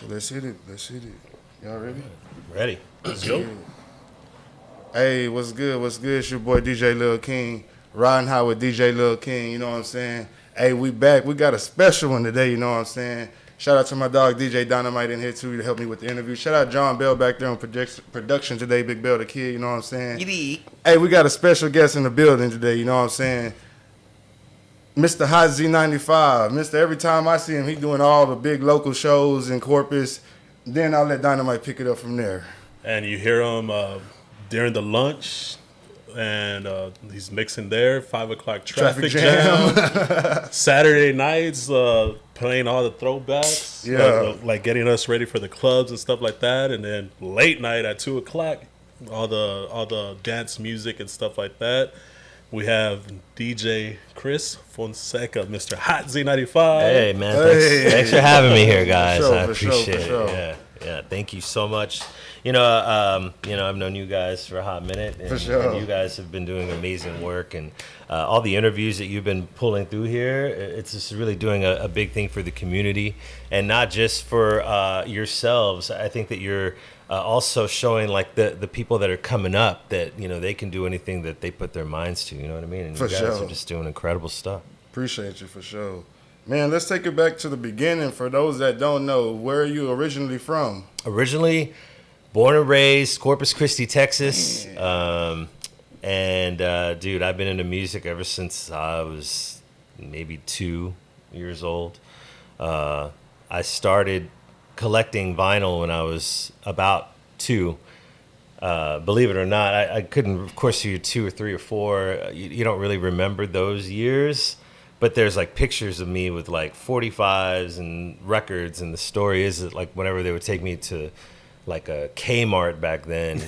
So let's hit it. Y'all ready? Ready. Let's go. Hey, what's good? What's good? It's your boy DJ Lil King. Riding high with DJ Lil King, you know what I'm saying? Hey, we back. We got a special one today, you know what I'm saying? Shout out to my dog DJ Dynamite in here too to help me with the interview. Shout out John Bell back there on production today, Big Bell the Kid, you know what I'm saying? Hey, we got a special guest in the building today, you know what I'm saying? Mr. Hot Z95. Mr. Every time I see him, he doing all the big local shows in Corpus. Then I'll let Dynamite pick it up from there. And you hear him during the lunch, and he's mixing there, 5 o'clock traffic jam. Saturday nights, playing all the throwbacks. Yeah. Like getting us ready for the clubs and stuff like that. And then late night at 2 o'clock, all the dance music and stuff like that. We have DJ Chris Fonseca, Mr. Hot Z95. Hey, man. Thanks for having me here, guys. I For appreciate sure. it. Yeah. Thank you so much. I've known you guys for a hot minute. And, For sure. And you guys have been doing amazing work. And all the interviews that you've been pulling through here, it's just really doing a big thing for the community. And not just for yourselves. I think that you're also showing like the people that are coming up that, they can do anything that they put their minds to. You know what I mean? And For you guys sure. are just doing incredible stuff. Appreciate you for sure. Man, let's take it back to the beginning. For those that don't know, where are you originally from? Originally born and raised Corpus Christi, Texas. Dude, I've been into music ever since I was maybe 2 years old. I started collecting vinyl when I was about 2. Believe it or not, I couldn't, of course, you're 2 or 3 or 4. You don't really remember those years. But there's like pictures of me with like 45s and records. And the story is that like whenever they would take me to like a Kmart back then,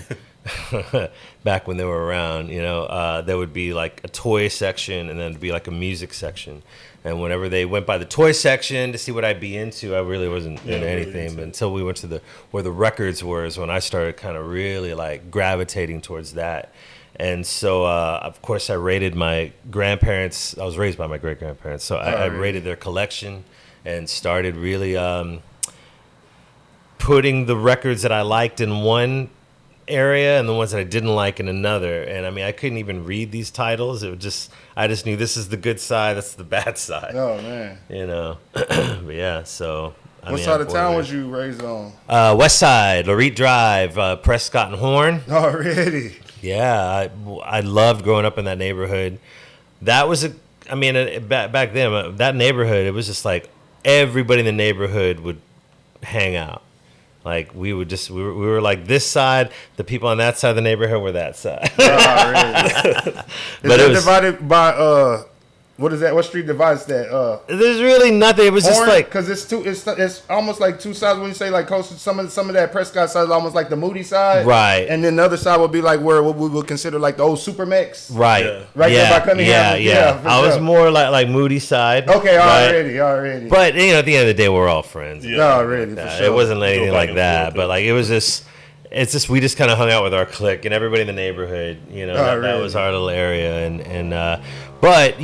back when they were around, there would be like a toy section and then it'd be like a music section. And whenever they went by the toy section to see what I'd be into, I really wasn't into anything. But until we went to where the records were is when I started kind of really like gravitating towards that. And so, of course, I raided my grandparents. I was raised by my great-grandparents. So I raided their collection and started really putting the records that I liked in one area and the ones that I didn't like in another. And, I mean, I couldn't even read these titles. I just knew this is the good side, that's the bad side. Oh, man. But, yeah, so... What side of town was you raised on? West Side, Lorette Drive, Prescott and Horn. Already. Yeah, I loved growing up in that neighborhood. That was back then, that neighborhood, it was just like everybody in the neighborhood would hang out. Like we were like this side, the people on that side of the neighborhood were that side. Really? But it was divided by what is that? What street divides that? There's really nothing. It was Horn, just like because it's almost like two sides. When you say like coast, some of that Prescott side is almost like the Moody side, right? And then the other side would be like what we would consider like the old Supermex, right? Yeah. Right there by Cunningham. Yeah. I was more like Moody side. Okay, right? already. But at the end of the day, we're all friends. Yeah, already. For sure. It wasn't anything like that, but like it was just. It's just we just kind of hung out with our clique and everybody in the neighborhood. That was our little area, but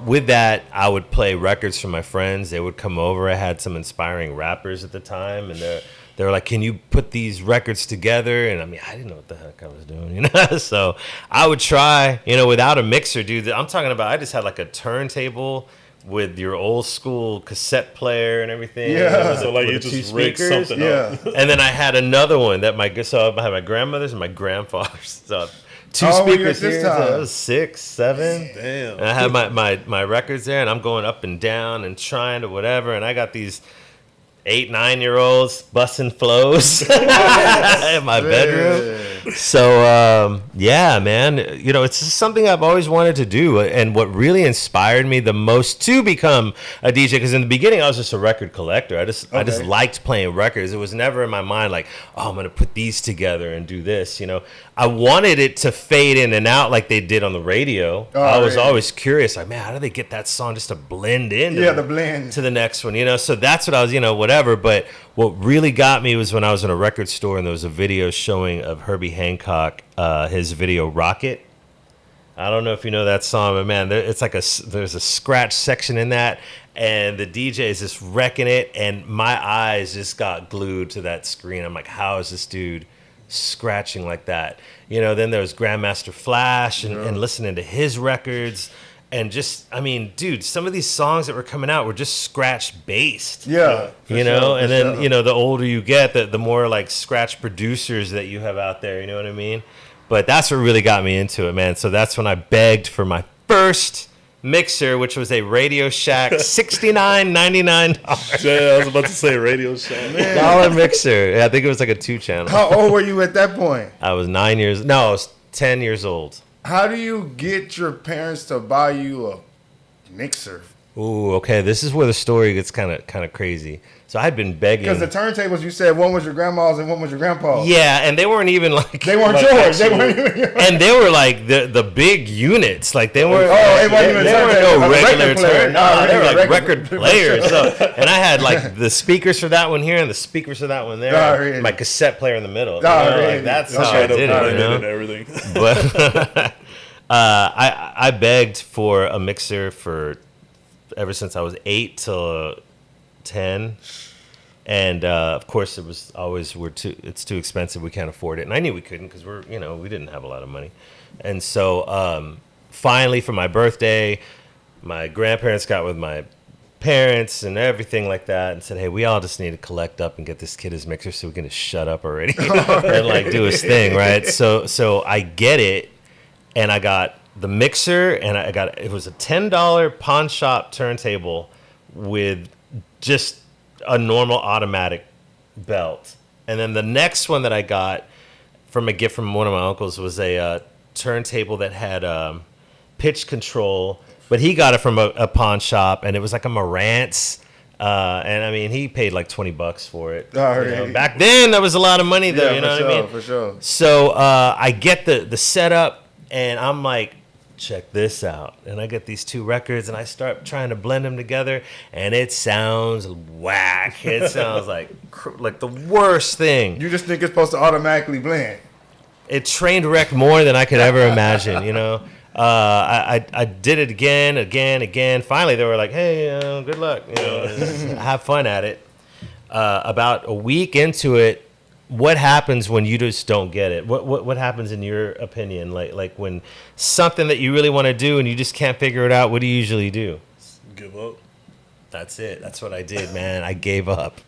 with that, I would play records for my friends. They would come over. I had some inspiring rappers at the time, and they were like, "Can you put these records together?" And I mean, I didn't know what the heck I was doing, So I would try, without a mixer, dude. I'm talking about. I just had like a turntable with your old school cassette player and everything. Yeah. So like you just rigged something up. And then I had another one that I had my grandmother's and my grandfather's. So two How old were you speakers at this here. time? So I was 6, 7. Damn. And I had my records there, and I'm going up and down and trying to whatever. And I got these 8, 9-year-olds busting flows in my bedroom. So, yeah, man, it's just something I've always wanted to do. And what really inspired me the most to become a DJ, because in the beginning I was just a record collector. I just liked playing records. It was never in my mind like, oh, I'm going to put these together and do this. I wanted it to fade in and out like they did on the radio. I was always curious, like, man, how do they get that song just to blend in? The blend to the next one, So that's what I was, whatever. But what really got me was when I was in a record store and there was a video showing of Herbie Hancock, his video Rocket. I don't know if you know that song, but man, it's like there's a scratch section in that, and the DJ is just wrecking it, and my eyes just got glued to that screen. I'm like, how is this dude scratching like that? Then there was Grandmaster Flash and listening to his records, and just, I mean, dude, some of these songs that were coming out were just scratch based. Yeah. And then the older you get, the more like scratch producers that you have out there. You know what I mean? But that's what really got me into it, man. So that's when I begged for my first mixer, which was a Radio Shack $69.99 Yeah, I was about to say Radio Shack. dollar mixer. Yeah, I think it was like a 2-channel. How old were you at that point? I was I was 10 years old. How do you get your parents to buy you a mixer? Ooh, okay. This is where the story gets kind of crazy. So I had been begging. Because the turntables, you said one was your grandma's and one was your grandpa's. Yeah, and they weren't even like... They weren't like, yours. They weren't even yours. And they were like the big units. Like they weren't... it wasn't even they weren't no regular turn. No, they were like record record players. So, and I had like the speakers for that one here and the speakers for that one there. Really? My cassette player in the middle. Really? Like, that's how I did it. And everything. But I begged for a mixer for ever since I was 8 till 10. And of course, it was always it's too expensive. We can't afford it, and I knew we couldn't because we didn't have a lot of money. And so finally, for my birthday, my grandparents got with my parents and everything like that, and said, "Hey, we all just need to collect up and get this kid his mixer so we can just shut up already and like do his thing, right?" So I get it, and I got the mixer, and it was a $10 pawn shop turntable with just a normal automatic belt. And then the next one that I got from a gift from one of my uncles was a turntable that had pitch control, but he got it from a pawn shop, and it was like a Marantz. And I mean, he paid like $20 for it. Back then, that was a lot of money, though. Yeah, you know what I mean? For sure. So I get the setup, and I'm like, check this out. And I get these two records, and I start trying to blend them together, and it sounds whack. It sounds like the worst thing. You just think it's supposed to automatically blend. It trained wrecked more than I could ever imagine, I did it again. Finally, they were like, "Hey, good luck. Have fun at it." About a week into it, what happens when you just don't get it? What happens in your opinion? Like when something that you really want to do and you just can't figure it out, what do you usually do? Give up. That's it. That's what I did, man. I gave up.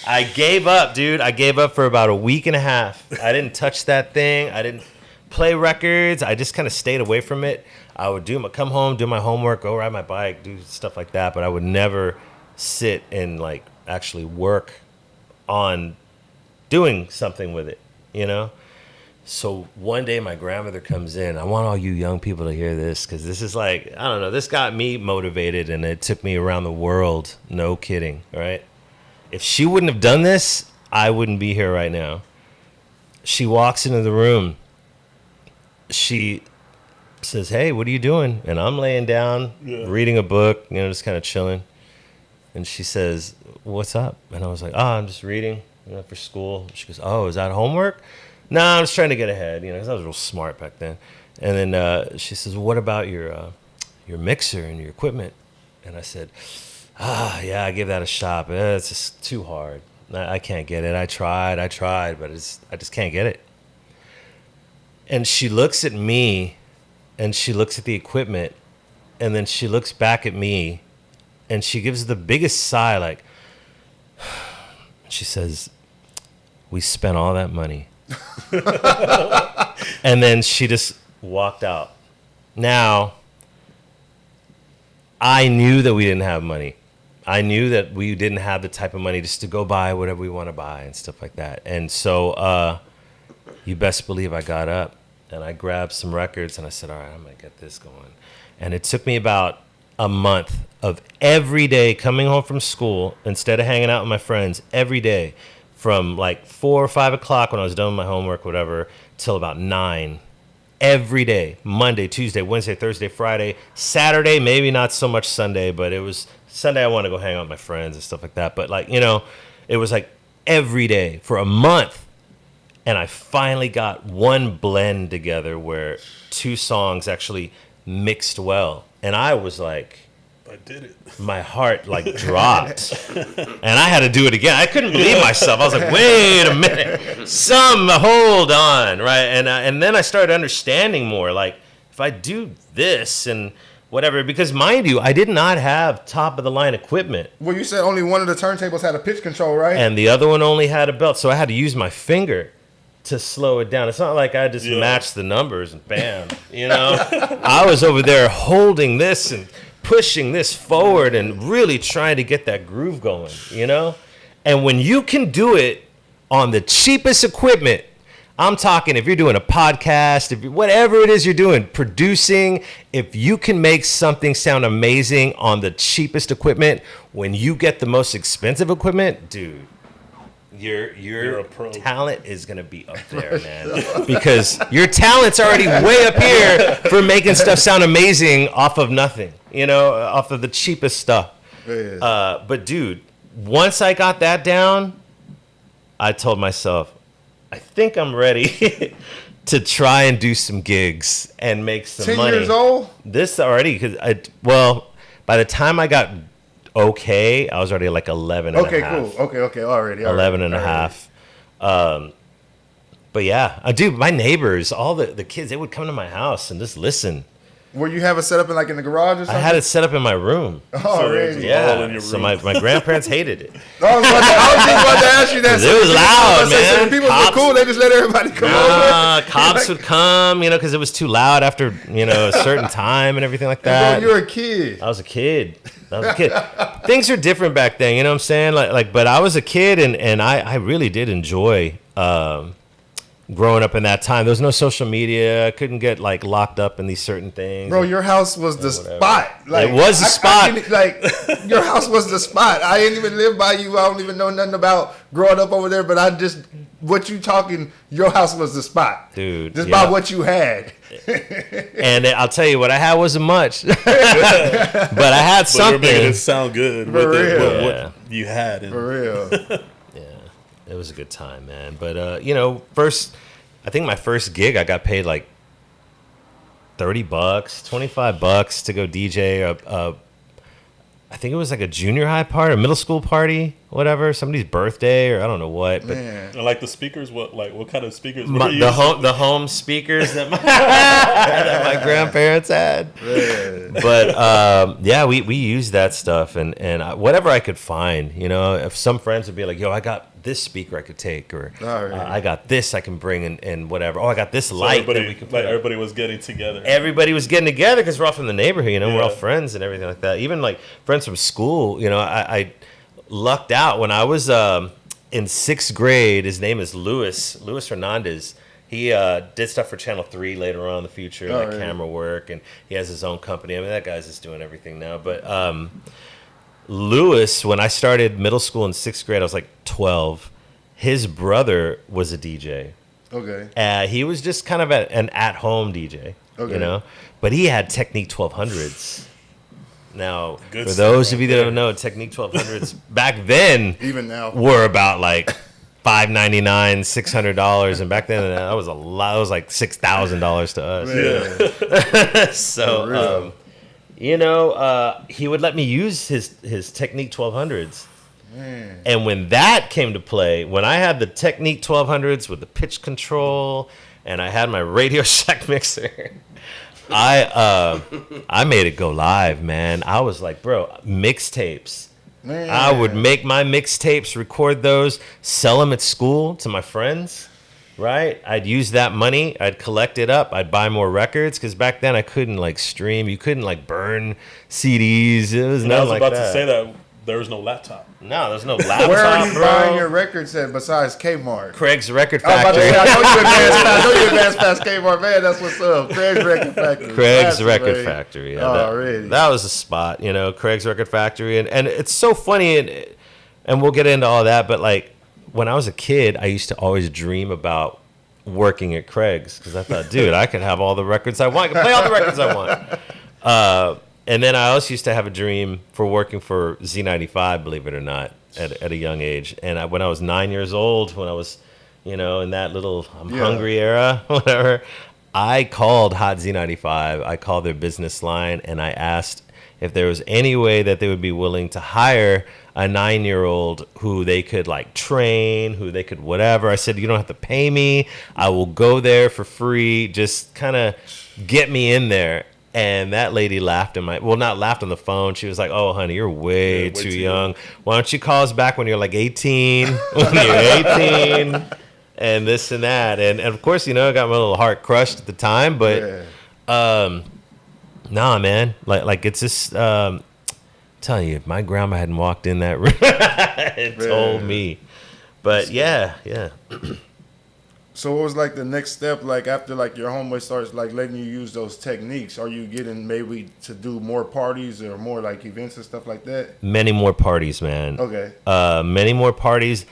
I gave up, dude. I gave up for about a week and a half. I didn't touch that thing. I didn't play records. I just kind of stayed away from it. I would come home, do my homework, go ride my bike, do stuff like that, but I would never sit and like actually work on doing something with it, So one day my grandmother comes in. I want all you young people to hear this because this is like, I don't know, this got me motivated and it took me around the world. No kidding, right? If she wouldn't have done this, I wouldn't be here right now. She walks into the room. She says, "Hey, what are you doing?" And I'm laying down, reading a book, just kind of chilling. And she says, "What's up?" And I was like, "Oh, I'm just reading. For school." She goes, "Oh, is that homework?" "No, I'm just trying to get ahead, because I was real smart back then." And then she says, "What about your mixer and your equipment?" And I said, yeah, I gave that a shot, but it's just too hard. I can't get it. I tried, but I just can't get it." And she looks at me, and she looks at the equipment, and then she looks back at me, and she gives the biggest sigh, like, she says, "We spent all that money." And then she just walked out. Now, I knew that we didn't have money. I knew that we didn't have the type of money just to go buy whatever we want to buy and stuff like that. And so you best believe I got up and I grabbed some records and I said, "All right, I'm going to get this going." And it took me about a month of every day coming home from school, instead of hanging out with my friends, every day from like 4 or 5 o'clock when I was done with my homework, whatever, till about 9. Every day, Monday, Tuesday, Wednesday, Thursday, Friday, Saturday, maybe not so much Sunday, but it was Sunday I wanted to go hang out with my friends and stuff like that. But like, it was like every day for a month. And I finally got one blend together where 2 songs actually mixed well. And I was like, I did it. my heart like dropped. And I had to do it again. I couldn't believe myself. I was like, wait a minute. Hold on, right? And then I started understanding more. Like, if I do this and whatever, because mind you, I did not have top of the line equipment. Well, you said only one of the turntables had a pitch control, right? And the other one only had a belt. So I had to use my finger to slow it down. It's not like I just matched the numbers and bam, you know? I was over there holding this and pushing this forward and really trying to get that groove going, you know? And when you can do it on the cheapest equipment, I'm talking if you're doing a podcast, if whatever it is you're doing, producing, if you can make something sound amazing on the cheapest equipment, when you get the most expensive equipment, dude, your talent is going to be up there, man. Because your talent's already way up here for making stuff sound amazing off of nothing, you know, off of the cheapest stuff. Yeah. But, dude, once I got that down, I told myself, I think I'm ready to try and do some gigs and make some 10 money. years old? This already, because by the time I got okay, I was already like 11 and a half. Okay, cool. Okay, already. 11 and a half. But yeah, dude, my neighbors, all the kids, they would come to my house and just listen. Were you have it set up in like in the garage or something? I had it set up in my room. Already. Yeah, so my grandparents hated it. I was just about to ask you that. It was loud, man. When people were cool, they just let everybody come over. Cops would come, you know, because it was too loud after, you know, a certain time and everything like that. Bro, you're a kid. I was a kid. Things are different back then, you know what I'm saying? Like, but I was a kid, and I really did enjoy growing up in that time. There was no social media. I couldn't get like locked up in these certain things. Bro, your house was the spot. Like, it was the spot. Your house was the spot. I didn't even live by you. I don't even know nothing about growing up over there. But what you talking? Your house was the spot, dude. Just by what you had. And I'll tell you, what I had wasn't much, but I had something. You're making it sound good For real. What you had. For real. It was a good time, man. But you know, I think my first gig, I got paid like $30, $25 to go DJ. I think it was like a junior high party, a middle school party, whatever, somebody's birthday, or I don't know what. But and like the speakers, what kind of speakers were you using? The home speakers that my grandparents had. Man. But yeah, we used that stuff and whatever I could find. You know, if some friends would be like, "Yo, I got this speaker I could take," or I got this I can bring and whatever. Oh, I got this light that we could put. Everybody was getting together. Everybody was getting together because we're all from the neighborhood. You know, we're all friends and everything like that. Even like friends from school. You know, I lucked out when I was in 6th grade. His name is Luis Hernandez. He did stuff for Channel 3 later on in the future, camera work, and he has his own company. I mean, that guy's just doing everything now. But Luis, when I started middle school in 6th grade, I was like 12. His brother was a DJ. Okay. He was just kind of an at-home DJ, you know? But he had Technique 1200s. Now, for those of you that don't know, Technique 1200s back then even now were about like $599, $600, and back then that was a lot. It was like $6,000 to us. Yeah. So, you know, he would let me use his Technique 1200s. Man. And when that came to play, when I had the Technique 1200s with the pitch control, and I had my Radio Shack mixer. I made it go live, man. I was like, bro, mixtapes. Man. I would make my mixtapes, record those, sell them at school to my friends, right? I'd use that money. I'd collect it up. I'd buy more records because back then I couldn't like stream. You couldn't like burn CDs. It was nothing like that. I was about to say that there was no laptop. No, there's no laptop, Where are you bro. buying your records at besides Kmart? Craig's Record I was about to Factory. say, I know you advanced past Kmart, man. That's what's up. Craig's Record Factory. Craig's That's Record right. Factory. Yeah, Already. that was a spot, you know, Craig's Record Factory. And it's so funny, and we'll get into all that, but like when I was a kid, I used to always dream about working at Craig's because I thought, dude, I could have all the records I want. I could play all the records I want. And then I also used to have a dream for working for Z95, believe it or not, at a young age. And when I was 9 years old, when I was, in that little I'm hungry era, whatever. I called Hot Z95. I called their business line and I asked if there was any way that they would be willing to hire a 9-year-old who they could like train, who they could whatever. I said, you don't have to pay me. I will go there for free. Just kind of get me in there. And that lady laughed not laughed on the phone. She was like, oh, honey, you're way too young. Why don't you call us back when you're like 18, when you're 18, and this and that. And of course, I got my little heart crushed at the time. But nah, man, like it's just, telling you, if my grandma hadn't walked in that room and told me. But yeah. So what was like the next step, like after like your homeboy starts like letting you use those techniques? Are you getting maybe to do more parties or more like events and stuff like that? Many more parties, man. Okay. Many more parties.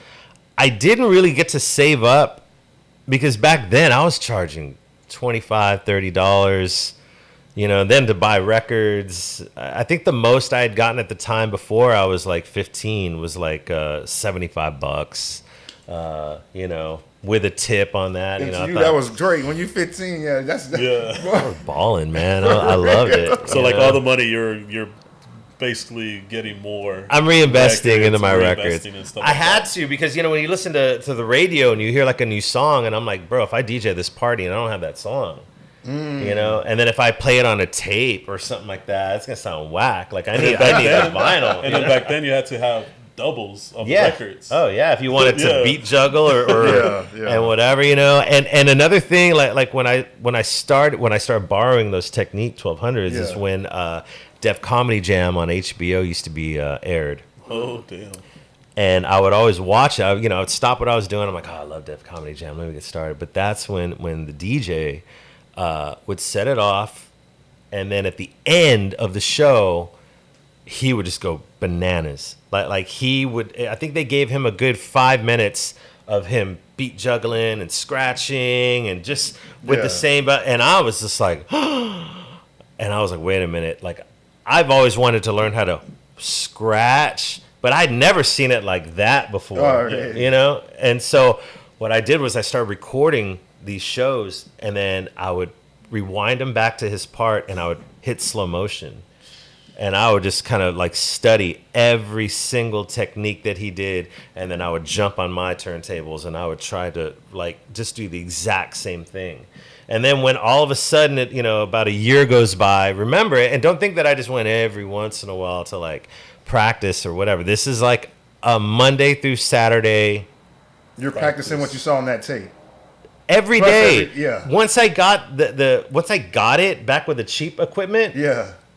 I didn't really get to save up because back then I was charging $25, $30, then to buy records. I think the most I had gotten at the time before I was like 15 was like $75, with a tip on that. And to you, that was great. When you're 15, that's I was balling, man. I loved it. So like all the money you're basically getting more. I'm reinvesting into my records. And stuff I had to because when you listen to the radio and you hear like a new song, and I'm like, bro, if I DJ this party and I don't have that song, and then if I play it on a tape or something like that, it's gonna sound whack. Like I need the vinyl. And then back then you had to have doubles of records. Oh yeah, if you wanted to beat juggle or and whatever, And another thing, like when I started borrowing those Technique 1200s is when Def Comedy Jam on HBO used to be aired. Oh damn. And I would always watch it. I would stop what I was doing. I'm like, oh, I love Def Comedy Jam. Let me get started. But that's when the DJ would set it off, and then at the end of the show, he would just go bananas. Like he would. I think they gave him a good 5 minutes of him beat juggling and scratching and just with the same. And I was just like, and I was like, wait a minute. Like I've always wanted to learn how to scratch, but I'd never seen it like that before. And so what I did was I started recording these shows, and then I would rewind them back to his part, and I would hit slow motion, and I would just kind of like study every single technique that he did, and then I would jump on my turntables and I would try to like just do the exact same thing. And then when all of a sudden it, about a year goes by, remember it, and don't think that I just went every once in a while to like practice or whatever. This is like a Monday through Saturday. You're practicing what you saw on that tape. Every day. Yeah. Once I got once I got it back with the cheap equipment,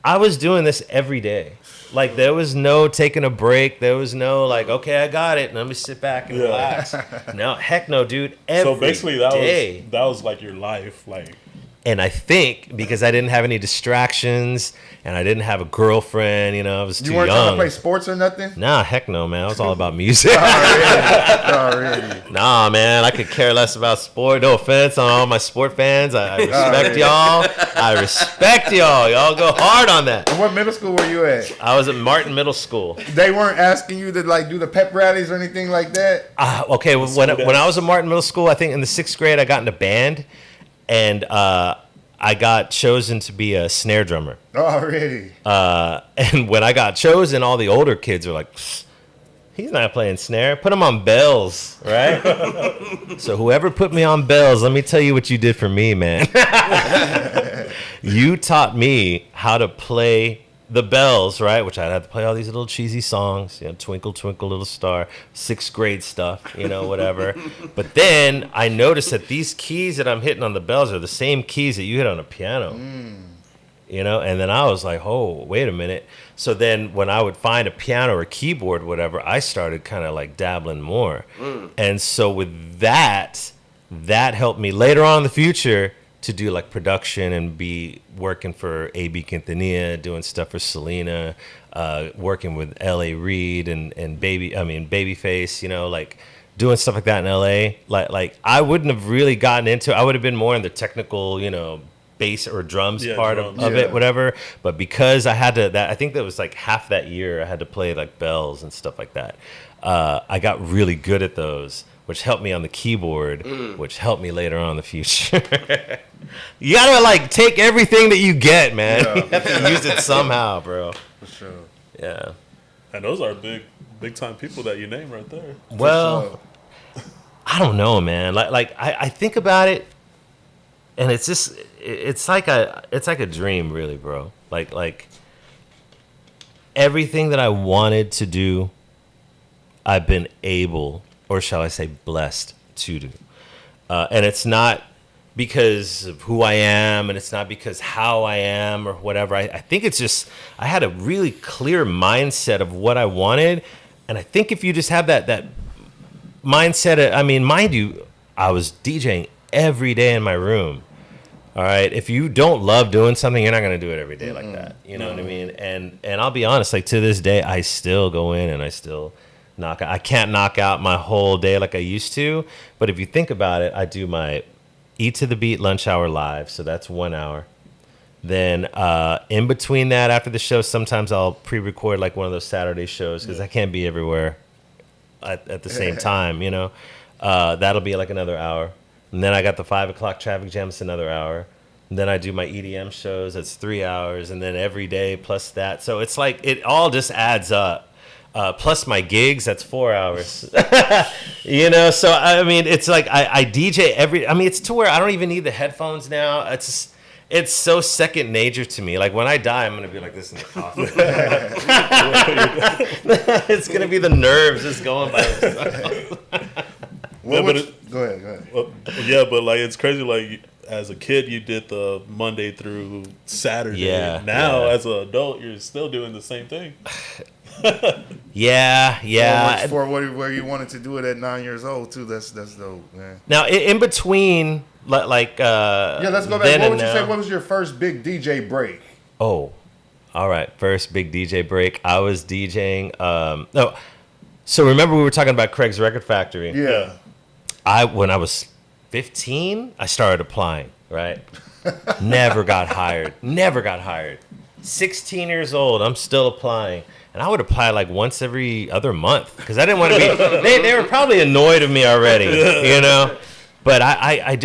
I was doing this every day. Like there was no taking a break. There was no like, okay, I got it, and let me sit back and relax. No, heck no, dude. Every so basically, that was like your life, like. And I think because I didn't have any distractions and I didn't have a girlfriend, I was too young. You weren't trying to play sports or nothing? Nah, heck no, man. I was all about music. Already. Nah, man. I could care less about sport. No offense on all my sport fans. I respect y'all. I respect y'all. Y'all go hard on that. And what middle school were you at? I was at Martin Middle School. They weren't asking you to like do the pep rallies or anything like that? Okay, when I was at Martin Middle School, I think in the 6th grade I got in a band. And I got chosen to be a snare drummer. Already. And when I got chosen, all the older kids are like, he's not playing snare. Put him on bells, right? So whoever put me on bells, let me tell you what you did for me, man. You taught me how to play the bells, right? Which I'd have to play all these little cheesy songs, Twinkle, Twinkle, Little Star, 6th grade stuff, whatever. But then I noticed that these keys that I'm hitting on the bells are the same keys that you hit on a piano, and then I was like, oh, wait a minute. So then when I would find a piano or a keyboard, whatever, I started kind of like dabbling more. And so with that helped me later on in the future to do like production and be working for A.B. Quintanilla, doing stuff for Selena, working with L.A. Reid and Babyface, like doing stuff like that in L.A. Like I wouldn't have really gotten into it. I would have been more in the technical, bass or drums part of it, whatever. But because I had to, I think that was like half that year I had to play like bells and stuff like that. I got really good at those. which helped me on the keyboard, which helped me later on in the future. You gotta like take everything that you get, man. Yeah. You have to use it somehow, bro. For sure. Yeah. And those are big time people that you name right there. Well, I don't know, man. I think about it, and it's just it's like a dream, really, bro. Like everything that I wanted to do, I've been able, or shall I say, blessed to do. And it's not because of who I am, and it's not because how I am or whatever. I think it's just I had a really clear mindset of what I wanted, and I think if you just have that mindset, I mean, mind you, I was DJing every day in my room. All right, if you don't love doing something, you're not going to do it every day like that. You know what I mean? And I'll be honest, like to this day, I still go in and I still knock out. I can't knock out my whole day like I used to. But if you think about it, I do my Eat to the Beat lunch hour live. So that's 1 hour. Then in between that, after the show, sometimes I'll pre-record like one of those Saturday shows because I can't be everywhere at the same time, you know. That'll be like another hour. And then I got the 5 o'clock traffic jam, it's another hour. And then I do my EDM shows, that's 3 hours. And then every day plus that. So it's like it all just adds up. Plus my gigs, that's 4 hours. You know, so I mean, it's like I DJ it's to where I don't even need the headphones now. It's so second nature to me. Like when I die, I'm gonna be like this in the coffin. It's gonna be the nerves just going by themselves. Go ahead. Well, yeah, but like it's crazy. Like as a kid, you did the Monday through Saturday. Yeah. Now, as an adult, you're still doing the same thing. Yeah. For where you wanted to do it at 9 years old too. That's dope, man. Now in between, let's go back. What would you say? What was your first big DJ break? Oh, all right. First big DJ break. I was DJing. So remember we were talking about Craig's Record Factory. Yeah. When I was 15, I started applying. Right. Never got hired. 16 years old, I'm still applying. And I would apply like once every other month because I didn't want to be. They were probably annoyed of me already, you know. But I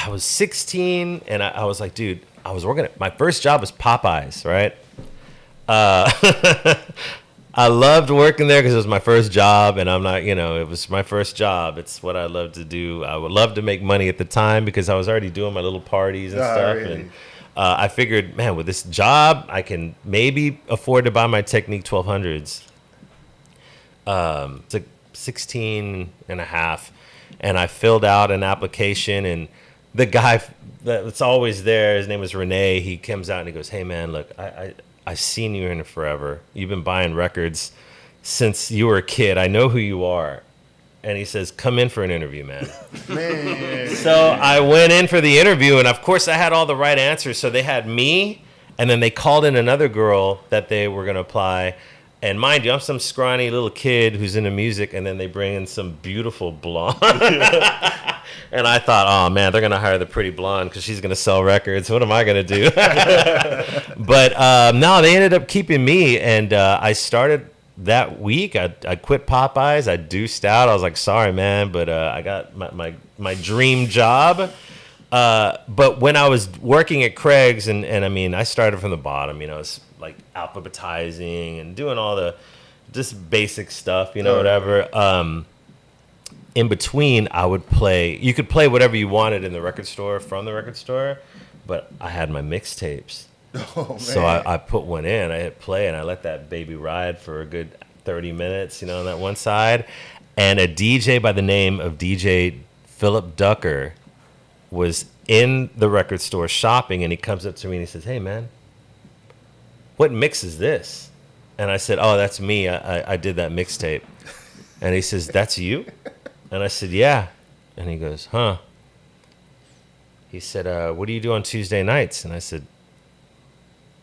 was 16 and I was like, dude, I was working. My first job was Popeyes, right? I loved working there because it was my first job, and I'm not, it was my first job. It's what I love to do. I would love to make money at the time because I was already doing my little parties and stuff. Really? And I figured, man, with this job, I can maybe afford to buy my Technique 1200s. It's like 16 and a half. And I filled out an application, and the guy that's always there, his name was Renee. He comes out and he goes, hey, man, look, I've seen you in it forever. You've been buying records since you were a kid. I know who you are. And he says, come in for an interview, man. So I went in for the interview, and of course I had all the right answers. So they had me, and then they called in another girl that they were going to apply. And mind you, I'm some scrawny little kid who's into music, and then they bring in some beautiful blonde. And I thought, oh, man, they're going to hire the pretty blonde because she's going to sell records. What am I going to do? But no, they ended up keeping me, and I started that week. I quit Popeyes. I deuced out. I was like, sorry, man, but I got my dream job. But when I was working at Craig's, and I mean, I started from the bottom, it's like alphabetizing and doing all the just basic stuff, whatever. In between, I would play. You could play whatever you wanted in the record store from the record store, but I had my mixtapes. Oh, man. So I put one in. I hit play, and I let that baby ride for a good 30 minutes, on that one side. And a DJ by the name of DJ Philip Ducker was in the record store shopping, and he comes up to me and he says, hey, man, what mix is this? And I said, oh, that's me. I did that mixtape. And he says, that's you? And I said, yeah. And he goes, huh? He said, what do you do on Tuesday nights? And I said,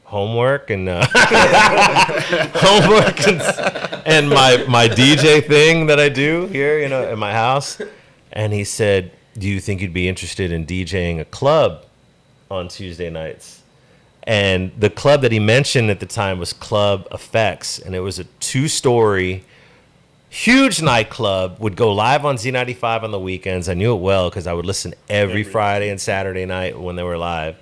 homework and homework and my DJ thing that I do here, in my house. And he said, do you think you'd be interested in DJing a club on Tuesday nights? And the club that he mentioned at the time was Club Effects, and it was a 2-story Huge nightclub, would go live on Z95 on the weekends. I knew it well because I would listen every Friday and Saturday night when they were live.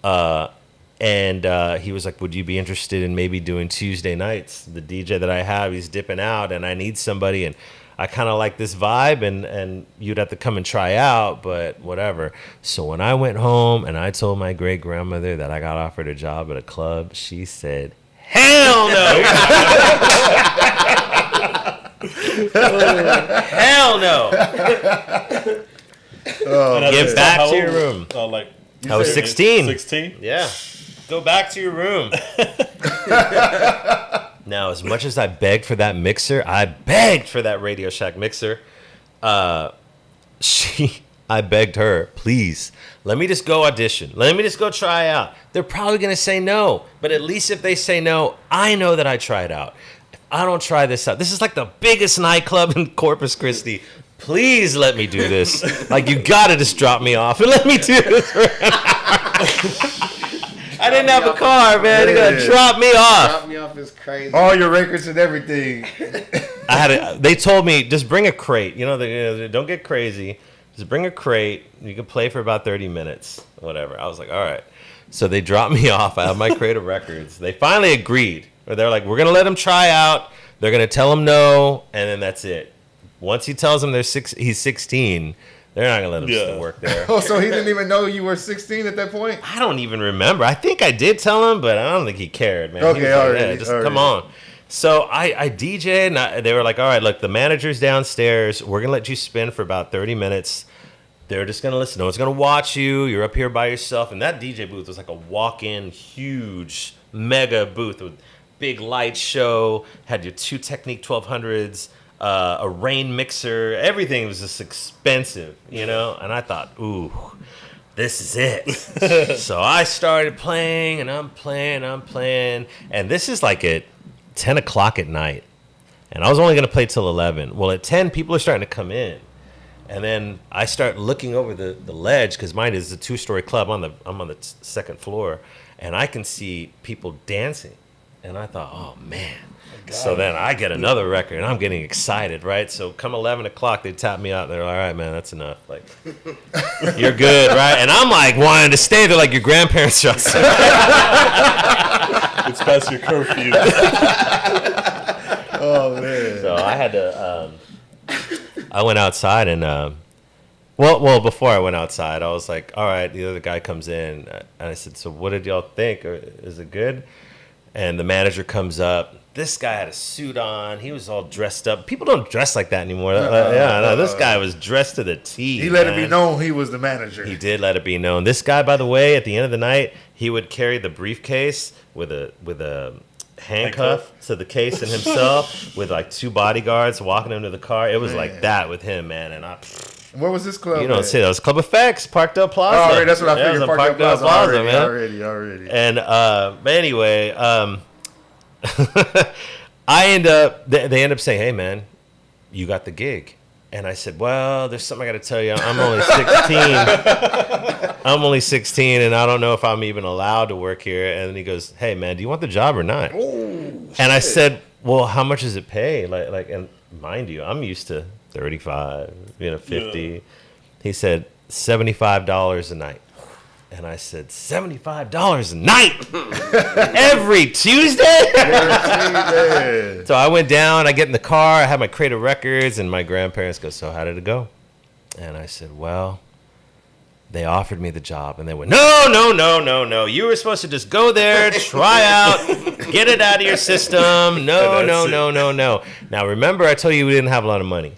And he was like, would you be interested in maybe doing Tuesday nights? The DJ that I have, he's dipping out and I need somebody. And I kind of like this vibe and you'd have to come and try out, but whatever. So when I went home and I told my great grandmother that I got offered a job at a club, she said, hell no. Hell no. Get back to your room. I was 16. 16? Yeah. Go back to your room. Now, as much as I begged for that mixer, I begged for that Radio Shack mixer. I begged her, please, let me just go audition. Let me just go try out. They're probably going to say no. But at least if they say no, I know that I tried out. If I don't try this out, this is like the biggest nightclub in Corpus Christi. Please let me do this. Like, you got to just drop me off and let me do this. I didn't have a car, man. They're going to drop me off. Drop me off is crazy. All your records and everything. They told me, just bring a crate. Don't get crazy. Just bring a crate. You can play for about 30 minutes, whatever. I was like, all right. So they dropped me off. I have my crate of records. They finally agreed. They're like, we're going to let him try out. They're going to tell him no, and then that's it. Once he tells them he's 16, they're not going to let him still work there. Oh, so he didn't even know you were 16 at that point? I don't even remember. I think I did tell him, but I don't think he cared, man. Okay, already. Come on. So I DJ'd, and they were like, all right, look, the manager's downstairs. We're going to let you spin for about 30 minutes. They're just going to listen. No one's going to watch you. You're up here by yourself. And that DJ booth was like a walk-in, huge, mega booth with big light show, had your 2 Technique 1200s, a rain mixer. Everything was just expensive, And I thought, ooh, this is it. So I started playing, and I'm playing. And this is like at 10 o'clock at night. And I was only going to play till 11. Well, at 10, people are starting to come in. And then I start looking over the ledge, because mine is a 2-story club. I'm on the second floor. And I can see people dancing. And I thought, oh, man. So then I get another record, and I'm getting excited, right? So come 11 o'clock, they tap me out. They're like, all right, man, that's enough. Like, you're good, right? And I'm like wanting to stay there like your grandparents just said. It's past your curfew. Oh, man. So I had to, I went outside and, well, before I went outside, I was like, all right, the other guy comes in. And I said, so what did y'all think? Is it good? And the manager comes up. This guy had a suit on. He was all dressed up. People don't dress like that anymore. This guy was dressed to the T. He let it be known he was the manager. He did let it be known. This guy, by the way, at the end of the night, he would carry the briefcase with a handcuff to the case and himself with like 2 bodyguards walking him to the car. It was like that with him, man. And where was this club? You don't see that. It was Club Effects, Parkdale Plaza. Oh, already, that's what I figured. Parkdale Plaza, man. Already. And but anyway, I end up. They end up saying, "Hey, man, you got the gig." And I said, "Well, there's something I got to tell you. I'm only 16. I'm only 16, and I don't know if I'm even allowed to work here." And then he goes, "Hey, man, do you want the job or not?" Ooh, and I said, "Well, how much does it pay?" Like, and mind you, I'm used to 35, 50. Yeah. He said $75 a night. And I said, $75 a night? Every Tuesday? So I went down, I get in the car, I had my crate of records, and my grandparents go, so how did it go? And I said, well, they offered me the job. And they went, no. You were supposed to just go there, try out, get it out of your system. No. Now, remember, I told you we didn't have a lot of money,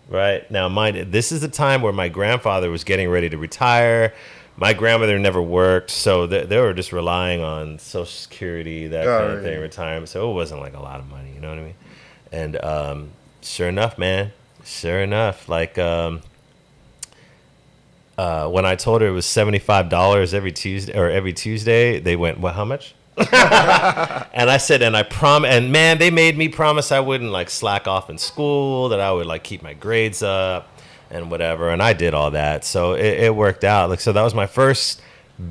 right? Now, this is the time where my grandfather was getting ready to retire. My grandmother never worked, so they were just relying on Social Security, that kind of thing, retirement. So it wasn't like a lot of money, you know what I mean? And sure enough, man, like when I told her it was $75 every Tuesday, they went, well, how much? And I said, and I promise, and man, they made me promise I wouldn't like slack off in school, that I would like keep my grades up and whatever, and I did all that, so it worked out. Like, so that was my first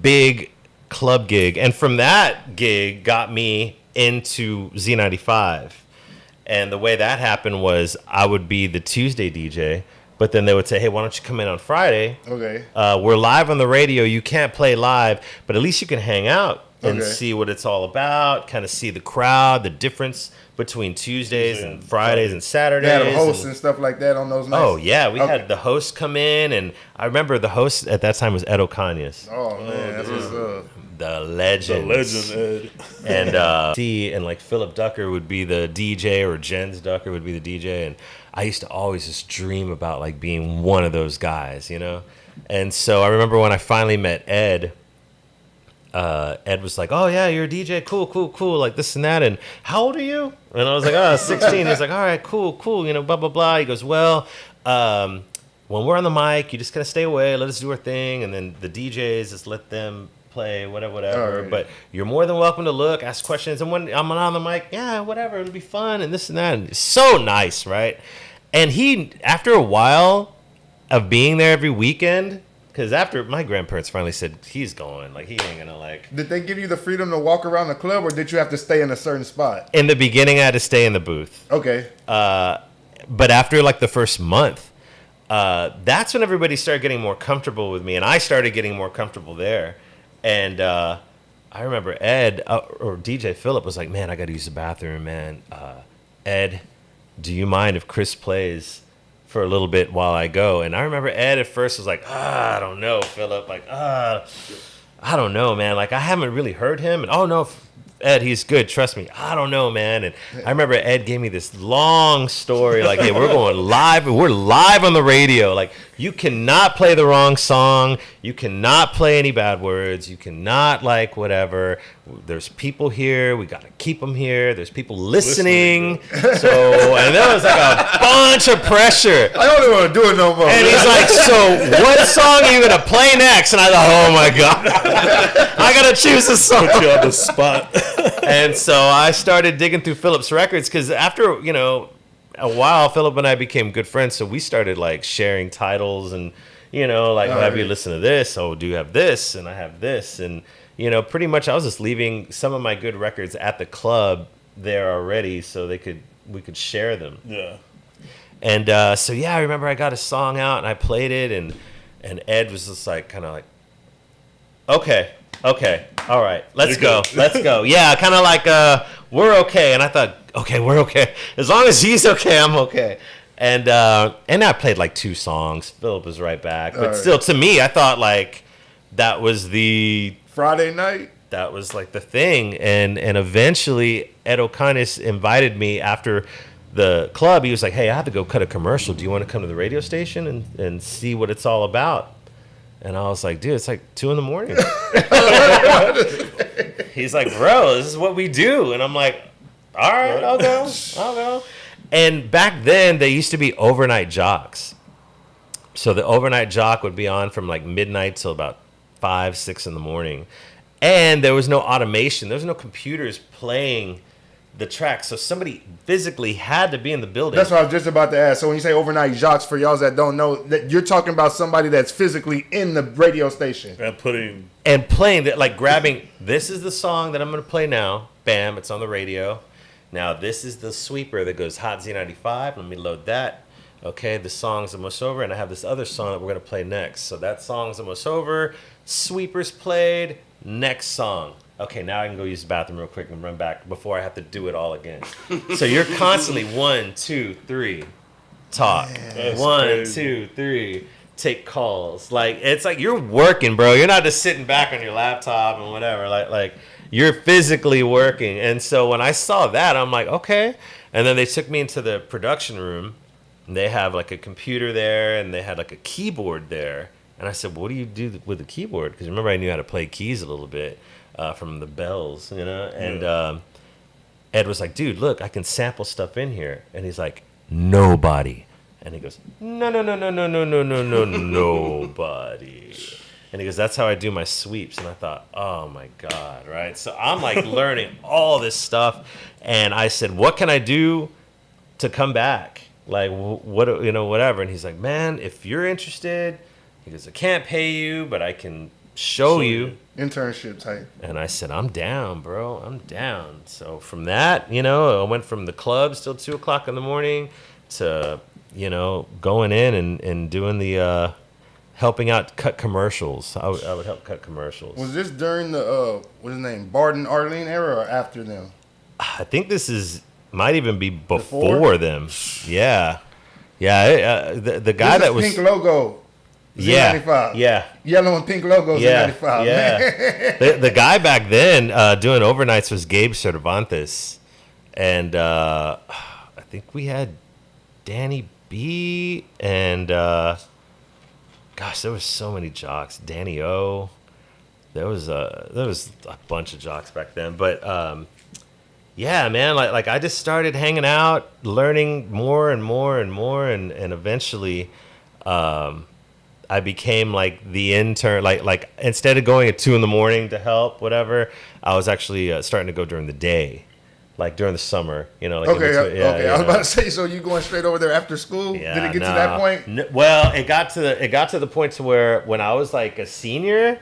big club gig, and from that gig got me into Z95, And the way that happened was I would be the Tuesday DJ, but then they would say, hey, why don't you come in on Friday? Okay. We're live on the radio. You can't play live, but at least you can hang out and Okay. see what it's all about, kind of see the crowd, the difference between Tuesdays and Fridays and Saturdays. They had hosts and stuff like that on those nights. Oh, yeah. We Okay. had the host come in, and I remember the host at that time was Ed O'Conyers. Oh man, that's what's up. The legend. Ed. And and like Philip Ducker would be the DJ, or Jens Ducker would be the DJ, and I used to always just dream about like being one of those guys, you know. And so I remember when I finally met Ed. Ed was like, "Oh yeah, you're a DJ, cool, like this and that." And how old are you? And I was like, "Oh, 16." He's like, "All right, cool, you know, blah blah blah." He goes, "Well, when we're on the mic, you just kind of stay away, let us do our thing, and then the DJs just let them play whatever. All right. But you're more than welcome to look, ask questions, and when I'm on the mic, yeah, whatever, it'll be fun and this and that." And it's so nice, right? And he, after a while of being there every weekend. Because after my grandparents finally said, he's going, like, he ain't gonna, like... Did they give you the freedom to walk around the club, or did you have to stay in a certain spot? In the beginning, I had to stay in the booth. Okay. But after, like, the first month, that's when everybody started getting more comfortable with me, and I started getting more comfortable there. And I remember Ed, or DJ Phillip was like, man, I gotta use the bathroom, man. Ed, do you mind if Chris plays for a little bit while I go? And I remember Ed at first was like, I don't know, Philip. Like, I don't know, man. Like, I haven't really heard him. And, oh, no, Ed, he's good. Trust me. I don't know, man. And I remember Ed gave me this long story. Like, hey, we're going live. We're live on the radio. Like, you cannot play the wrong song. You cannot play any bad words. You cannot, like, whatever. There's people here. We got to keep them here. There's people listening. So, and there was like a bunch of pressure. I don't even want to do it no more. And he's like, so what song are you going to play next? And I thought, oh my God, I got to choose a song. Put you on the spot. And so I started digging through Philip's records, because after, you know, a while, Philip and I became good friends. So we started like sharing titles and, you know, like, have you listened to this? Oh, do you have this? And I have this. And, you know, pretty much I was just leaving some of my good records at the club there already so we could share them. Yeah. And so, yeah, I remember I got a song out and I played it, and Ed was just like, kind of like, okay, all right, let's go. Yeah, kind of like, we're okay. And I thought, okay, we're okay. As long as he's okay, I'm okay. And I played like 2 songs. Philip was right back. But still, to me, I thought like that was the... Friday night? That was like the thing. And eventually, Ed O'Connor invited me after the club. He was like, hey, I have to go cut a commercial. Do you want to come to the radio station and see what it's all about? And I was like, dude, it's like 2 a.m. He's like, bro, this is what we do. And I'm like, all right, I'll go. And back then, they used to be overnight jocks. So the overnight jock would be on from like midnight till about 5, 6 in the morning. And there was no automation. There was no computers playing the track. So somebody physically had to be in the building. That's what I was just about to ask. So when you say overnight jocks, for y'all that don't know, that you're talking about somebody that's physically in the radio station. And playing that, like grabbing, this is the song that I'm going to play now. Bam, it's on the radio. Now this is the sweeper that goes Hot Z95. Let me load that. Okay, the song's almost over, and I have this other song that we're going to play next. So that song's almost over. Sweeper's played. Next song. Okay, now I can go use the bathroom real quick and run back before I have to do it all again. So you're constantly 1, 2, 3, talk. That's 1, crazy. 2, 3, take calls. Like, it's like you're working, bro. You're not just sitting back on your laptop and whatever. Like you're physically working. And so when I saw that, I'm like, okay. And then they took me into the production room. And they have like a computer there, and they had like a keyboard there. And I said, what do you do with the keyboard? Because remember, I knew how to play keys a little bit from the bells, you know? And Ed was like, dude, look, I can sample stuff in here. And he's like, nobody. And he goes, no, nobody. And he goes, that's how I do my sweeps. And I thought, oh my God, right? So I'm like learning all this stuff. And I said, what can I do to come back? Like, what, you know, whatever. And he's like, man, if you're interested, he goes, I can't pay you, but I can show you. Internship type. And I said, I'm down, bro. I'm down. So from that, you know, I went from the clubs till 2 o'clock in the morning to, you know, going in and doing the helping out cut commercials. I would help cut commercials. Was this during the what's his name, Barton Arlene era or after them? I think this might even be before them. Yeah. Yeah. The guy this that was pink logo. Z95. Yeah. Yellow and pink logos in 95. Yeah. the guy back then doing overnights was Gabe Cervantes. And I think we had Danny B and gosh, there was so many jocks. Danny O. There was a bunch of jocks back then. But yeah, man, like I just started hanging out, learning more and more and more, and eventually I became like the intern. Like instead of going at 2 a.m. to help, whatever, I was actually starting to go during the day, like during the summer. You know, like okay. I was about to say, so you going straight over there after school? Yeah, Did it get to that point? Well, it got to the point to where when I was like a senior,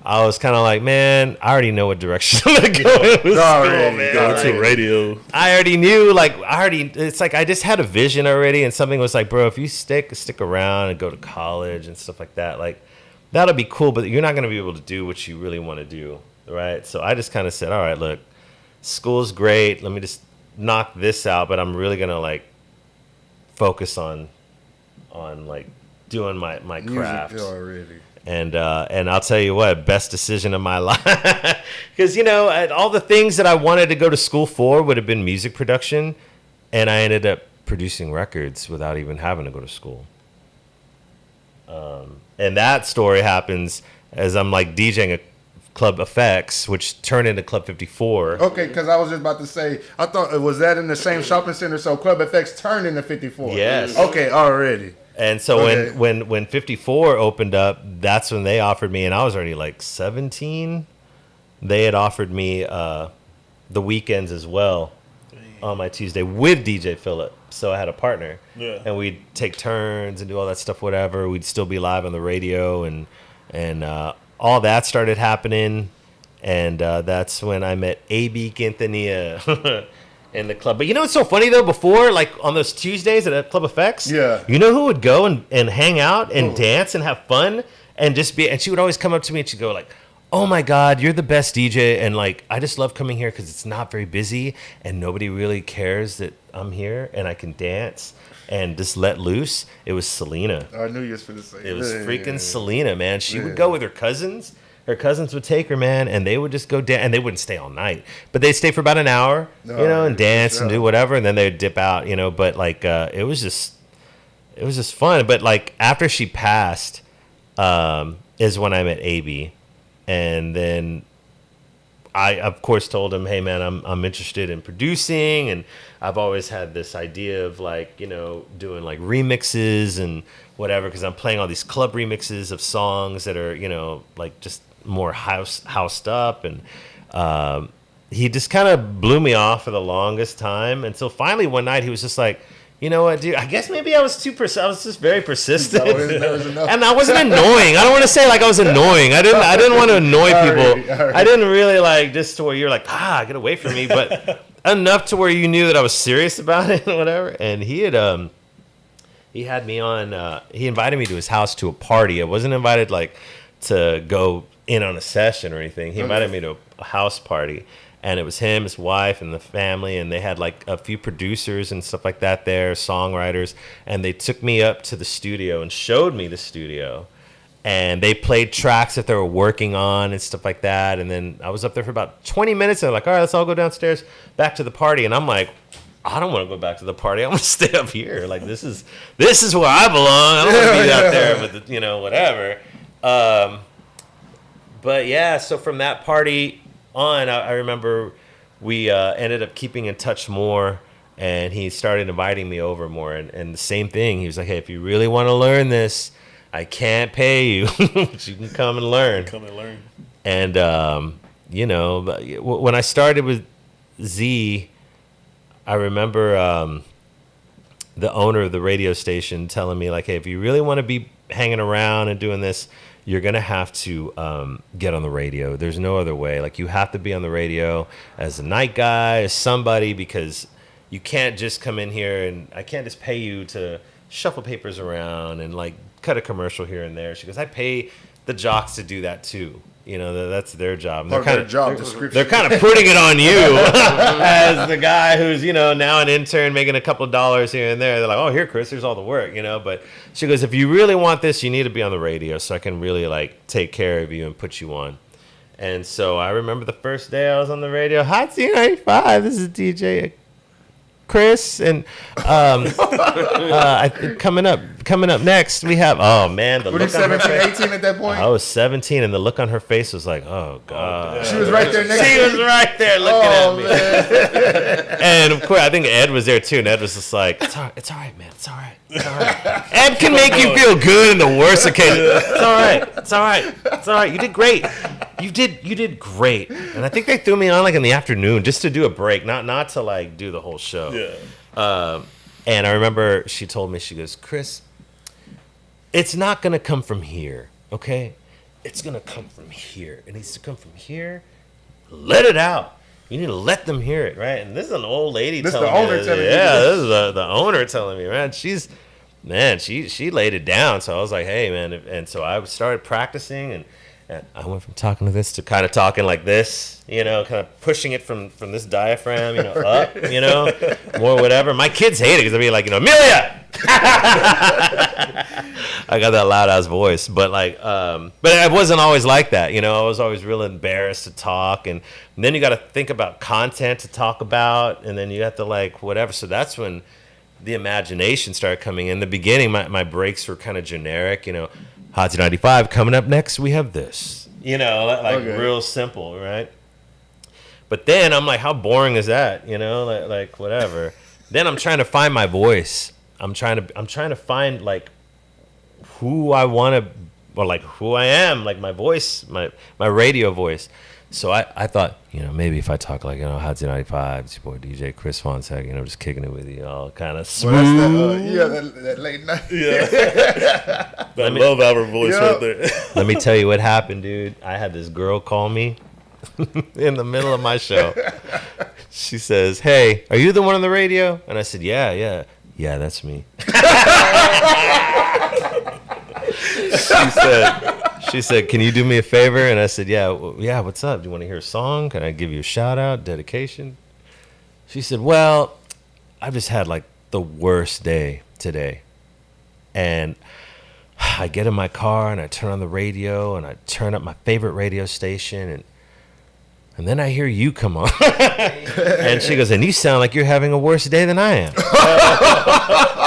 I was kind of like, man, I already know what direction I'm gonna go in with school, man. Go to radio. I already knew, it's like I just had a vision already, and something was like, bro, if you stick around and go to college and stuff like that, like that'll be cool, but you're not gonna be able to do what you really want to do, right? So I just kind of said, all right, look, school's great. Let me just knock this out, but I'm really gonna like focus on like doing my craft. Music already. And I'll tell you what, best decision of my life. Because, you know, all the things that I wanted to go to school for would have been music production. And I ended up producing records without even having to go to school. And that story happens as I'm like DJing a Club Effects, which turned into Club 54. Okay, because I was just about to say, I thought, was that in the same shopping center? So Club FX turned into 54. Yes. Okay, already. And so Okay. when 54 opened up, that's when they offered me, and I was already like 17. They had offered me the weekends as well on my Tuesday with DJ Phillip. So I had a partner. Yeah. And we'd take turns and do all that stuff, whatever. We'd still be live on the radio, and all that started happening. And that's when I met A.B. Quintanilla in the club. But you know what's so funny, though? Before, like on those Tuesdays at Club Effects, Yeah. you know who would go and hang out and dance and have fun and just be, and she would always come up to me and she'd go like, oh my God, you're the best DJ. And like, I just love coming here because it's not very busy and nobody really cares that I'm here and I can dance and just let loose. It was Selena. I knew you was going to say It was yeah, freaking yeah. Selena, man. She Yeah. would go with her cousins. Her cousins would take her, man, and they would just go dance. And they wouldn't stay all night, but they'd stay for about an hour, you know, and dance and do whatever. And then they'd dip out, you know. But like, it was just fun. But like after she passed, is when I met AB, and then I of course told him, hey man, I'm interested in producing, and I've always had this idea of like, you know, doing like remixes and whatever, because I'm playing all these club remixes of songs that are, you know, like just more housed up, and he just kind of blew me off for the longest time until finally one night he was just like, you know what, dude, I guess maybe I was I was just very persistent. That was enough. And I wasn't annoying. I don't want to say like I was annoying. I didn't want to annoy people. Alright. I didn't really like just to where you're like, get away from me, but enough to where you knew that I was serious about it and whatever. And he had me on, he invited me to his house to a party. I wasn't invited like to go in on a session or anything. He invited me to a house party, and it was him, his wife, and the family, and they had like a few producers and stuff like that there, songwriters, and they took me up to the studio and showed me the studio, and they played tracks that they were working on and stuff like that. And then I was up there for about 20 minutes, and they're like, all right, let's all go downstairs back to the party. And I'm like, I don't want to go back to the party. I want to stay up here. Like, this is where I belong. I don't want to be out there with the, you know, whatever. But yeah, so from that party on, I remember we ended up keeping in touch more, and he started inviting me over more. And the same thing, he was like, hey, if you really want to learn this, I can't pay you, but you can come and learn. Come and learn. And, you know, when I started with Z, I remember the owner of the radio station telling me, like, hey, if you really want to be hanging around and doing this, you're going to have to get on the radio. There's no other way. Like, you have to be on the radio as a night guy, as somebody, because you can't just come in here and I can't just pay you to shuffle papers around and, like, cut a commercial here and there. She goes, I pay the jocks to do that, too. You know, that's their job. And Part of their job description. they're kind of putting it on you as the guy who's, you know, now an intern making a couple of dollars here and there. They're like, oh, here, Chris, here's all the work, you know. But she goes, if you really want this, you need to be on the radio so I can really, like, take care of you and put you on. And so I remember the first day I was on the radio, Hot C95, this is DJ Chris, and I think coming up next we have, oh man, the Were you look on her 17, face. 18 at that point? I was 17, and the look on her face was like, oh god. She was right there next to She you. was right there looking at me. Man. And of course, I think Ed was there too, and Ed was just like, it's all right, man, it's all right. It's all right. Ed can make you feel good in the worst occasion. It's all right. It's all right. It's all right. You did great. You did great. And I think they threw me on like in the afternoon just to do a break, not to like do the whole show. Yeah. And I remember she told me, she goes, Chris, it's not gonna come from here, okay? It's gonna come from here. It needs to come from here. Let it out. You need to let them hear it, right? And this is an old lady This telling the owner me this. telling you Yeah, this. this is the owner telling me, man. She laid it down. So I was like, hey, man. And so I started practicing, and I went from talking to this to kind of talking like this, you know, kind of pushing it from this diaphragm, you know, up, you know, more whatever. My kids hate it because they'll be like, you know, Amelia! I got that loud ass voice, but like, but I wasn't always like that, you know. I was always real embarrassed to talk, and then you got to think about content to talk about, and then you have to like whatever. So that's when the imagination started coming in. The beginning, my breaks were kind of generic, you know. Hot 95 coming up next. We have this, you know, like Okay. real simple, right? But then I'm like, how boring is that, you know, like whatever. Then I'm trying to find my voice. I'm trying to find like who I want to, or like who I am, like my voice, my radio voice. So I thought, you know, maybe if I talk like, you know, Hot 95, it's your boy DJ Chris Fonseca, you know, just kicking it with you, all kind of smooth. Well, that's that late night. Yeah. That love hour voice Yeah. right there. Let me tell you what happened, dude. I had this girl call me in the middle of my show. She says, hey, are you the one on the radio? And I said, yeah, that's me. She said, can you do me a favor? And I said, yeah, what's up? Do you want to hear a song? Can I give you a shout out, dedication? She said, well, I've just had like the worst day today. And I get in my car and I turn on the radio and I turn up my favorite radio station, and then I hear you come on. And she goes, and you sound like you're having a worse day than I am.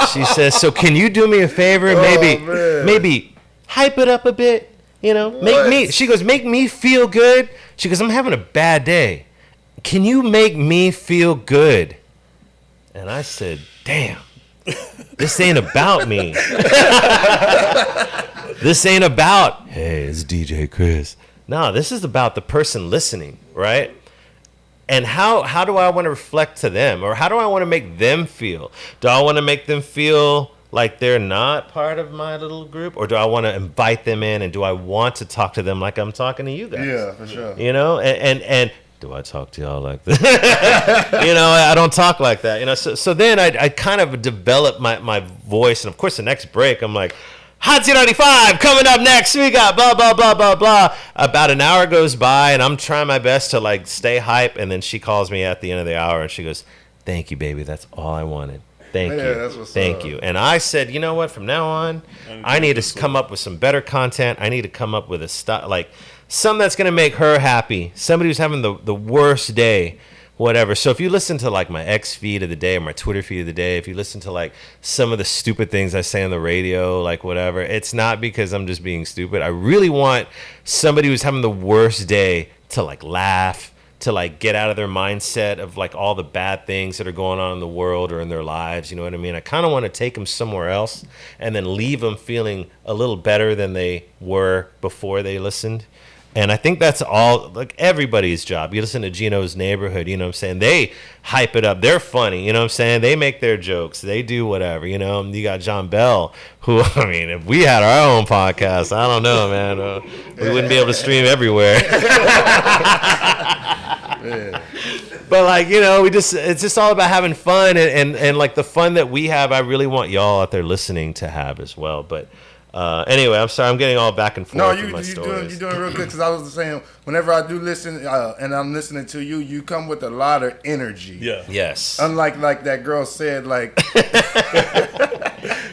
She says, so can you do me a favor? Maybe hype it up a bit, you know? She goes, make me feel good. She goes, I'm having a bad day. Can you make me feel good? And I said, damn, this ain't about me. This ain't about, hey, it's DJ Chris. No, this is about the person listening, right? And how do I want to reflect to them? Or how do I want to make them feel? Do I want to make them feel like they're not part of my little group? Or do I want to invite them in, and do I want to talk to them like I'm talking to you guys? Yeah, for sure. You know, and do I talk to y'all like that? You know, I don't talk like that. You know, so then I kind of developed my voice, and of course the next break I'm like, Hot 95 coming up next. We got blah blah blah blah blah. About an hour goes by, and I'm trying my best to like stay hype, and then she calls me at the end of the hour, and she goes, "Thank you, baby. That's all I wanted. Thank Yeah, you. that's what's Thank up. you." And I said, you know what? From now on, I need to come up with some better content. I need to come up with something that's gonna make her happy. Somebody who's having the worst day. Whatever. So if you listen to like my X feed of the day or my Twitter feed of the day, if you listen to like some of the stupid things I say on the radio, like whatever, it's not because I'm just being stupid. I really want somebody who's having the worst day to like laugh, to like get out of their mindset of like all the bad things that are going on in the world or in their lives. You know what I mean? I kind of want to take them somewhere else and then leave them feeling a little better than they were before they listened. And I think that's all, like, everybody's job. You listen to Gino's Neighborhood, you know what I'm saying? They hype it up. They're funny, you know what I'm saying? They make their jokes. They do whatever, you know? You got John Bell, who, I mean, if we had our own podcast, I don't know, man. We wouldn't be able to stream everywhere. But, like, you know, it's just all about having fun. And like, the fun that we have, I really want y'all out there listening to have as well. But anyway, I'm sorry, I'm getting all back and forth. No, with my stories. you're doing real good, because I was saying, whenever I do listen and I'm listening to you, you come with a lot of energy. Yeah. Yes. Unlike, like that girl said, like,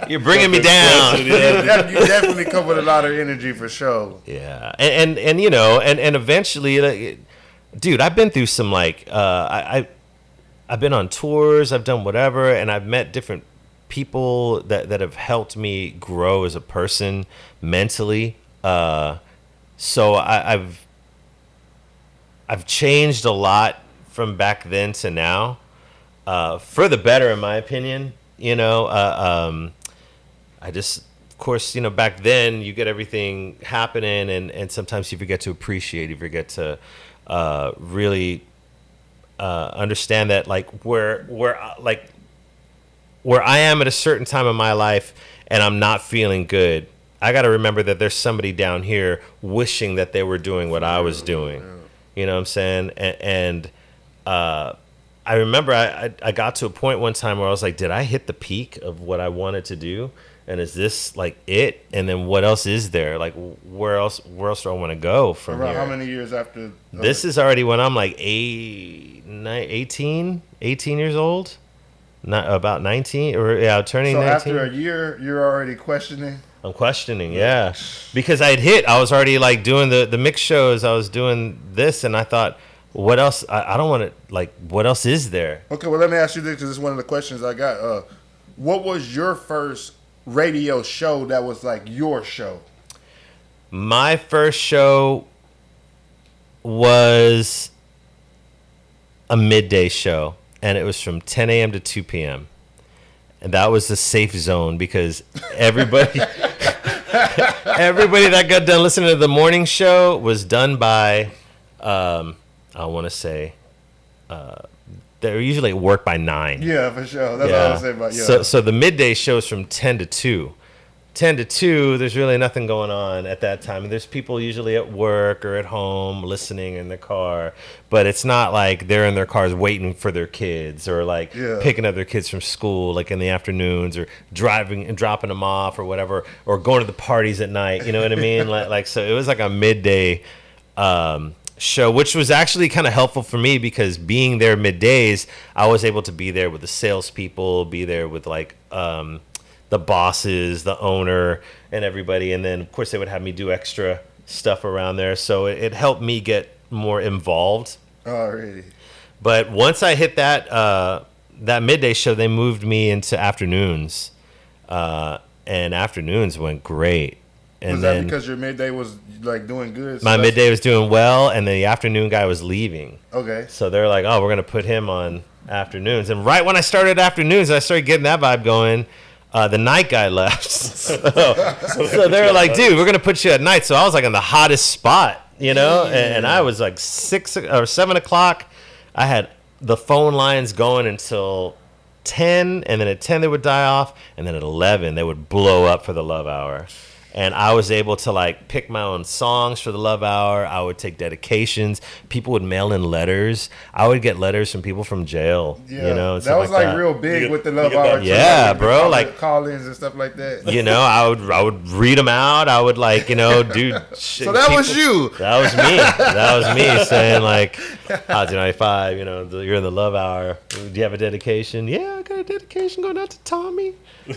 You're bringing me down. you definitely come with a lot of energy for sure. Yeah. And you know, and eventually, like, dude, I've been through some, like, I've been on tours, I've done whatever, and I've met different people that have helped me grow as a person mentally. So I've changed a lot from back then to now, for the better, in my opinion. You know, I just, of course, you know, back then you get everything happening, and sometimes you forget to appreciate, you forget to really understand that, like, where I am at a certain time in my life and I'm not feeling good, I got to remember that there's somebody down here wishing that they were doing what I was doing. You know what I'm saying? And I remember I got to a point one time where I was like, did I hit the peak of what I wanted to do? And is this, like, it? And then what else is there? Like, where else do I want to go from Around here? how many years after? This is already when I'm like 18 years old. Not about 19, or turning 19. So after a year, you're already questioning? I'm questioning, yeah. Because I was already, like, doing the mix shows. I was doing this, and I thought, what else? I don't want to, like, what else is there? Okay, well, let me ask you this, because it's one of the questions I got. What was your first radio show that was, like, your show? My first show was a midday show, and it was from 10 a.m. to 2 p.m. And that was the safe zone, because everybody that got done listening to the morning show was done by, I want to say, they're usually at work by 9. Yeah, for sure. That's what I was saying about you. So the midday show is from 10 to 2. 10 to 2, there's really nothing going on at that time. And there's people usually at work or at home listening in their car. But it's not like they're in their cars waiting for their kids, or, like, picking up their kids from school, like, in the afternoons, or driving and dropping them off or whatever, or going to the parties at night. You know what I mean? like so it was like a midday show, which was actually kind of helpful for me, because being there middays, I was able to be there with the salespeople, be there with, like, the bosses, the owner, and everybody. And then, of course, they would have me do extra stuff around there. So it helped me get more involved. Already. But once I hit that midday show, they moved me into afternoons. And afternoons went great. And was that because your midday was, like, doing good? My midday was doing well, and the afternoon guy was leaving. Okay. So they're like, oh, we're going to put him on afternoons. And right when I started afternoons, I started getting that vibe going. The night guy left. So they were like, dude, we're going to put you at night. So I was, like, in the hottest spot, you know? And I was, like, 6 or 7 o'clock. I had the phone lines going until 10, and then at 10 they would die off, and then at 11 they would blow up for the love hour. And I was able to, like, pick my own songs for the love hour. I would take dedications. People would mail in letters. I would get letters from people from jail. Yeah, you know, and that was, like, real big with the love hour. Yeah, bro, like call-ins and stuff like that. You know, I would read them out. I would, like, you know, do shit. So that was you. That was me. That was me saying, like, Hot 95, you know, you're in the love hour. Do you have a dedication? Yeah, I got a dedication going out to Tommy.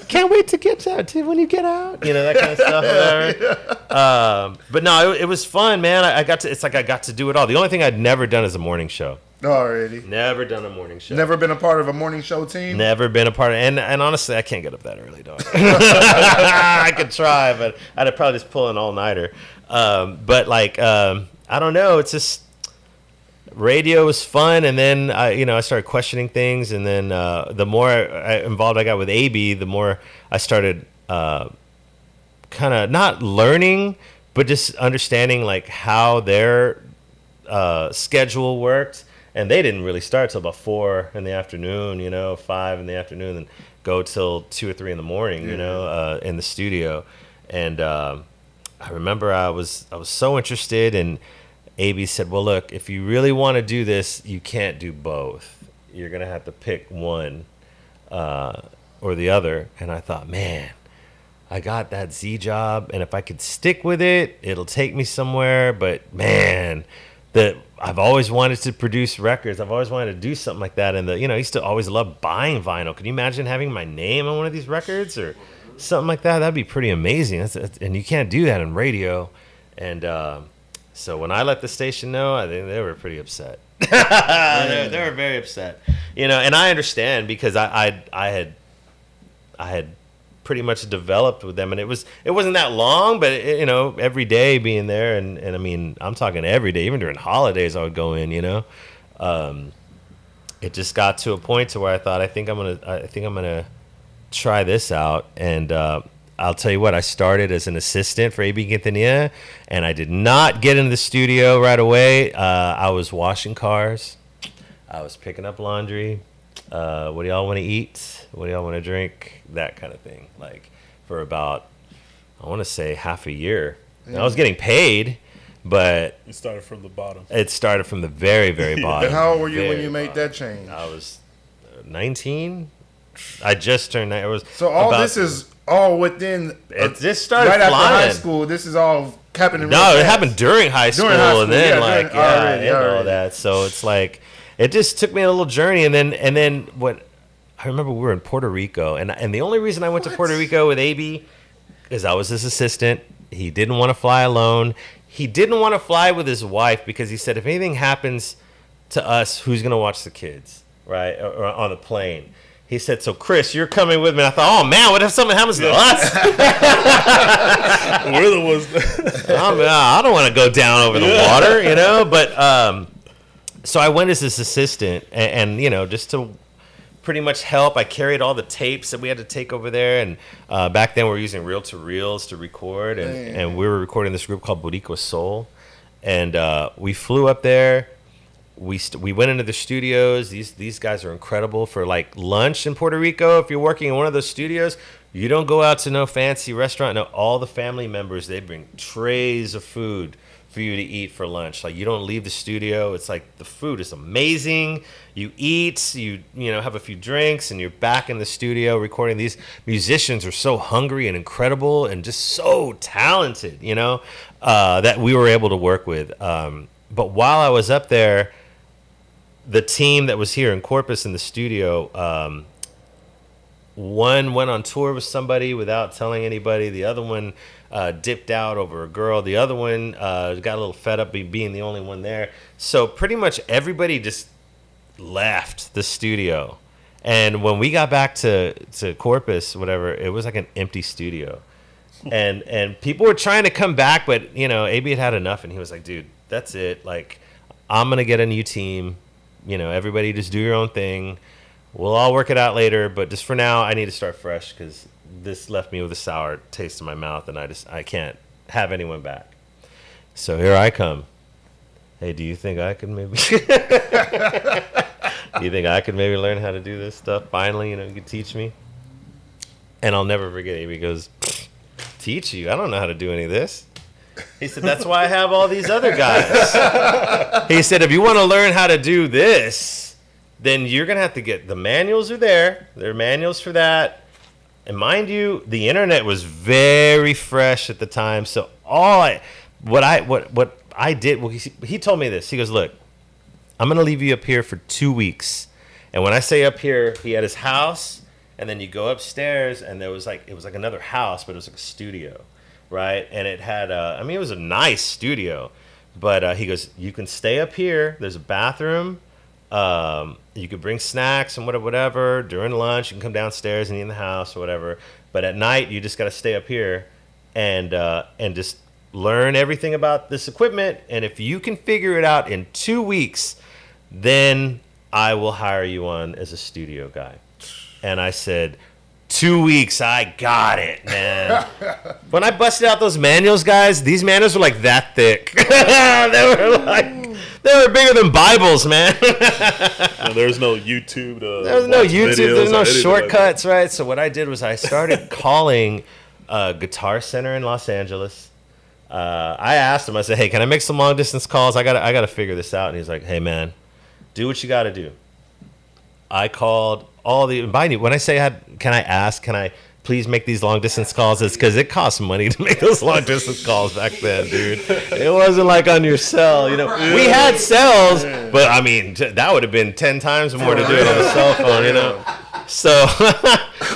Can't wait to get to when you get out. You know, that kind of stuff. But no, it was fun, man. I got to do it all. The only thing I'd never done is a morning show. Already. Never done a morning show. Never been a part of a morning show team? Never been a part of, and honestly, I can't get up that early, dog. I could try, but I'd probably just pull an all-nighter. But, like, I don't know. It's just, radio was fun, and then I started questioning things, and then the more involved I got with AB, the more I started kind of not learning, but just understanding like how their schedule worked. And they didn't really start till about 4 in the afternoon, 5 in the afternoon, and go till 2 or 3 in the morning, in the studio. And I remember I was so interested, and AB said, well, look, if you really want to do this, you can't do both. You're going to have to pick one or the other. And I thought, man, I got that Z job, and if I could stick with it, it'll take me somewhere. But man, I've always wanted to produce records. I've always wanted to do something like that. And I used to always love buying vinyl. Can you imagine having my name on one of these records or something like that? That'd be pretty amazing. And you can't do that on radio. And so when I let the station know, I think they were pretty upset. They were very upset. And I understand, because I had pretty much developed with them, and it wasn't that long, but every day being there, and I mean, I'm talking every day, even during holidays I would go in. It just got to a point to where I thought, I think I'm gonna try this out. And I'll tell you what, I started as an assistant for AB Quintanilla, and I did not get into the studio right away. I was washing cars, I was picking up laundry. What do y'all want to eat? What do y'all want to drink? That kind of thing. Like, for about, I want to say, half a year. And I was getting paid, but It started from the bottom. it started from the very, very bottom. And how old were you when Very you made bottom. that change? I was 19. I just turned 9. It was So all about- this is all within. It just started right after high flying. school. This is all happening. No, real it fast. happened during high school, During high school, and then yeah, already. all that. So it's like, it just took me a little journey, and then what? I remember we were in Puerto Rico, and the only reason I went to Puerto Rico with AB is I was his assistant. He didn't want to fly alone. He didn't want to fly with his wife, because he said, if anything happens to us, who's gonna watch the kids, right? Or on the plane. He said, so Chris, you're coming with me. And I thought, oh man, what if something happens to us? We're the ones. I don't want to go down over the water, But so I went as his assistant, and just to pretty much help. I carried all the tapes that we had to take over there, and back then we were using reel-to-reels to record, and we were recording this group called Boricua Soul, and we flew up there. We went into the studios. These guys are incredible for like lunch in Puerto Rico. If you're working in one of those studios, you don't go out to no fancy restaurant. No, all the family members, they bring trays of food for you to eat for lunch. Like, you don't leave the studio. It's like the food is amazing. You eat, you have a few drinks, and you're back in the studio recording. These musicians are so hungry and incredible and just so talented, that we were able to work with. But while I was up there, the team that was here in Corpus in the studio, one went on tour with somebody without telling anybody. The other one dipped out over a girl. The other one got a little fed up being the only one there. So pretty much everybody just left the studio. And when we got back to Corpus, whatever, it was like an empty studio. And people were trying to come back, but, AB had enough, and he was like, dude, that's it. Like, I'm going to get a new team. Everybody just do your own thing. We'll all work it out later, but just for now, I need to start fresh, because this left me with a sour taste in my mouth, and I can't have anyone back. So here I come. Hey, do you think I could maybe learn how to do this stuff? Finally, you could teach me. And I'll never forget it. He goes, teach you? I don't know how to do any of this. He said, that's why I have all these other guys. He said, if you want to learn how to do this, then you're going to have to get, the manuals are there. There are manuals for that. And mind you, the internet was very fresh at the time. So what I did, well, he told me this. He goes, look, I'm going to leave you up here for 2 weeks. And when I say up here, he had his house, and then you go upstairs, and it was like another house, but it was like a studio, right? And it had, it was a nice studio. But he goes, you can stay up here. There's a bathroom. You could bring snacks and whatever. During lunch, you can come downstairs and eat in the house or whatever. But at night, you just got to stay up here and just learn everything about this equipment. And if you can figure it out in 2 weeks, then I will hire you on as a studio guy. And I said, 2 weeks, I got it, man. When I busted out those manuals, guys, these manuals were like that thick. They were bigger than Bibles, man. And there's no YouTube. There's no YouTube. There's no shortcuts, right? So what I did was I started calling Guitar Center in Los Angeles. I asked him. I said, "Hey, can I make some long distance calls? I gotta figure this out." And he's like, "Hey, man, do what you got to do." I called all the. When I say can I please make these long distance calls? It's because it costs money to make those long distance calls back then, dude. It wasn't like on your cell, you know. We had cells, but I mean that would have been 10 times more to do it on the cell phone, you know. So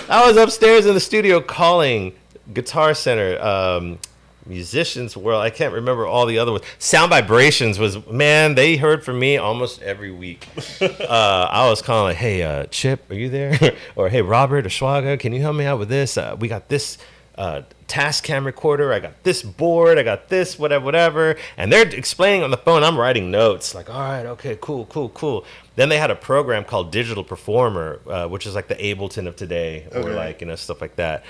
I was upstairs in the studio calling Guitar Center, Musicians World. I can't remember all the other ones. Sound Vibrations was, man, they heard from me almost every week. I was calling like, "Hey, Chip, are you there?" Or, "Hey, Robert or Schwaga, can you help me out with this? We got this Tascam recorder. I got this board. I got this, whatever. And they're explaining on the phone. I'm writing notes like, "All right, okay, cool. Then they had a program called Digital Performer, which is like the Ableton of today, or like, you know, stuff like that.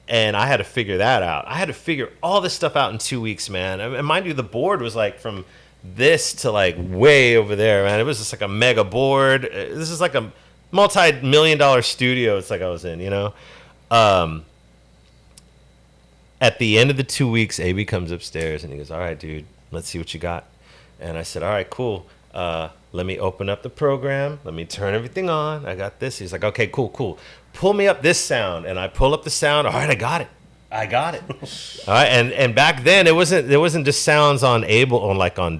And I had to figure that out. I had to figure all this stuff out in 2 weeks, man. And mind you, the board was like from this to like way over there, man. It was just like a mega board. This is like a multi-million-dollar studio. It's like I was in, you know. At the end of the 2 weeks, AB comes upstairs and he goes, "All right, dude, let's see what you got." And I said, "All right, cool. Let me open up the program. Let me turn everything on. I got this." He's like, "Okay, cool. Pull me up this sound." And I pull up the sound. All right, I got it. All right, and back then there wasn't just sounds on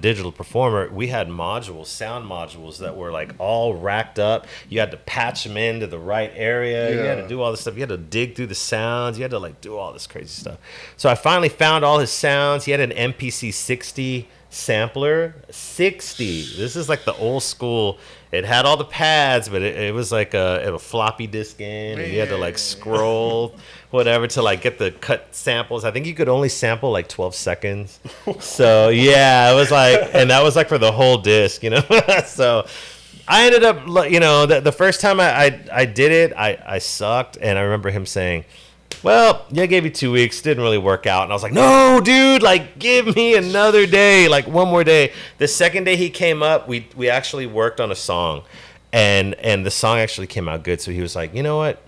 Digital Performer. We had sound modules that were like all racked up. You had to patch them into the right area. You had to do all this stuff. You had to dig through the sounds. You had to like do all this crazy stuff. So I finally found all his sounds. He had an MPC 60 sampler. 60. This is like the old school. It had all the pads, but it was like a floppy disk in, and you had to like scroll whatever to like get the cut samples. I think you could only sample like 12 seconds. So yeah, it was like, and that was like for the whole disc, you know. So I ended up, you know, the first time I did it, I sucked, and I remember him saying, "Well, yeah, I gave you 2 weeks. Didn't really work out." And I was like, "No, dude, like, give me another day, like one more day." The second day he came up, we actually worked on a song, and the song actually came out good. So he was like, "You know what?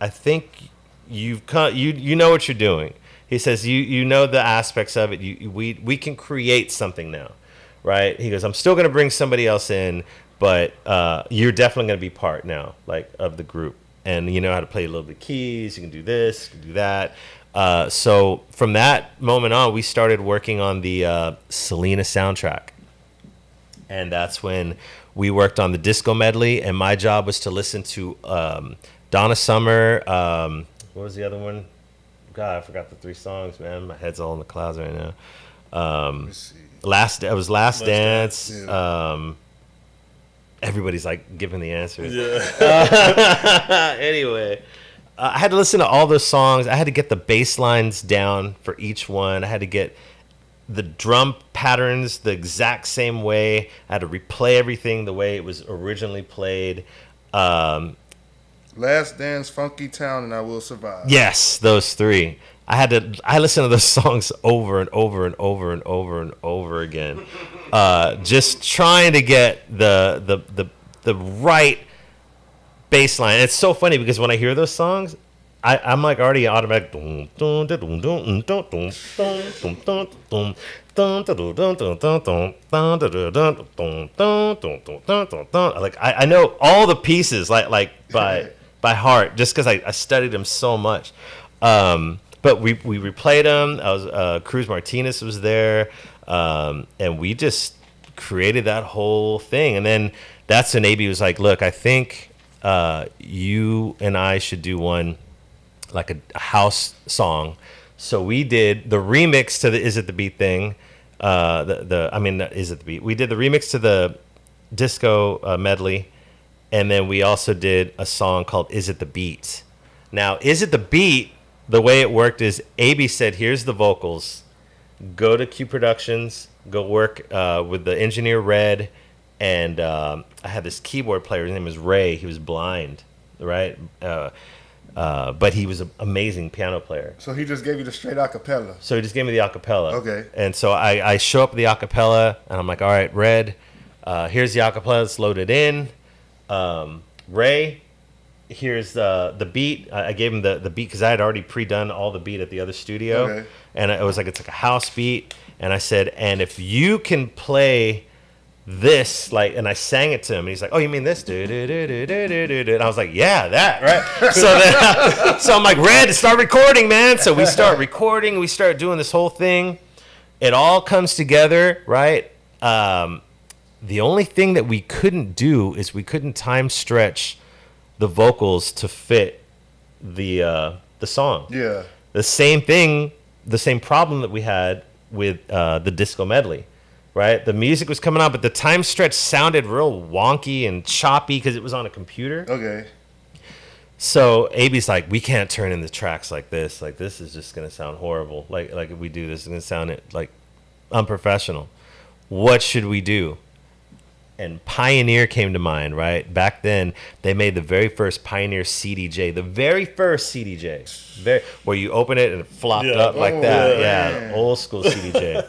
I think you know what you're doing." He says, "You know the aspects of it. We can create something now, right?" He goes, "I'm still gonna bring somebody else in, but you're definitely gonna be part now, like, of the group. And you know how to play a little bit of keys. You can do this, you can do that." So from that moment on, we started working on the Selena soundtrack. And that's when we worked on the disco medley. And my job was to listen to Donna Summer. What was the other one? God, I forgot the 3 songs, man. My head's all in the clouds right now. Last Dance. Yeah. Everybody's like giving the answers. Yeah. Anyway, I had to listen to all those songs. I had to get the bass lines down for each one. I had to get the drum patterns the exact same way. I had to replay everything the way it was originally played. Last Dance, Funky Town, and I Will Survive. Yes, those 3. I listened to those songs over and over and over and over and over again, just trying to get the right bass line. And it's so funny because when I hear those songs, I'm like already automatic. Like I know all the pieces like by heart just because I studied them so much. But we replayed them. Cruz Martinez was there, and we just created that whole thing. And then that's when AB was like, "Look, I think you and I should do one, like a house song." So we did the remix to the "Is It the Beat" thing. Is It the Beat? We did the remix to the disco medley, and then we also did a song called "Is It the Beat." Now, "Is It the Beat"? The way it worked is AB said, "Here's the vocals. Go to Q Productions. Go work with the engineer Red." And I had this keyboard player. His name was Ray. He was blind. right? But he was an amazing piano player. So he just gave you the straight acapella. So he just gave me the acapella. Okay. And so I show up with the acapella, and I'm like, all right, Red, here's the acapella. Let's load it in. Ray, here's the beat. I gave him the beat because I had already pre-done all the beat at the other studio. Okay. And it's like a house beat. And I said, and if you can play this, like, and I sang it to him, and he's like, oh, you mean this? And I was like, yeah, that, right? So I'm like, Red, start recording, man. So we start recording. We start doing this whole thing. It all comes together, right? The only thing that we couldn't do is we couldn't time stretch the vocals to fit the song. Yeah. The same thing, the same problem that we had with the disco medley, right? The music was coming out, but the time stretch sounded real wonky and choppy because it was on a computer. Okay. So AB's like, we can't turn in the tracks like this. Like, this is just going to sound horrible. Like if we do this, it's going to sound like unprofessional. What should we do? And Pioneer came to mind, right? Back then, they made the very first Pioneer CDJ, the very first CDJ, where you open it and it flopped up like that. Yeah, old school CDJ.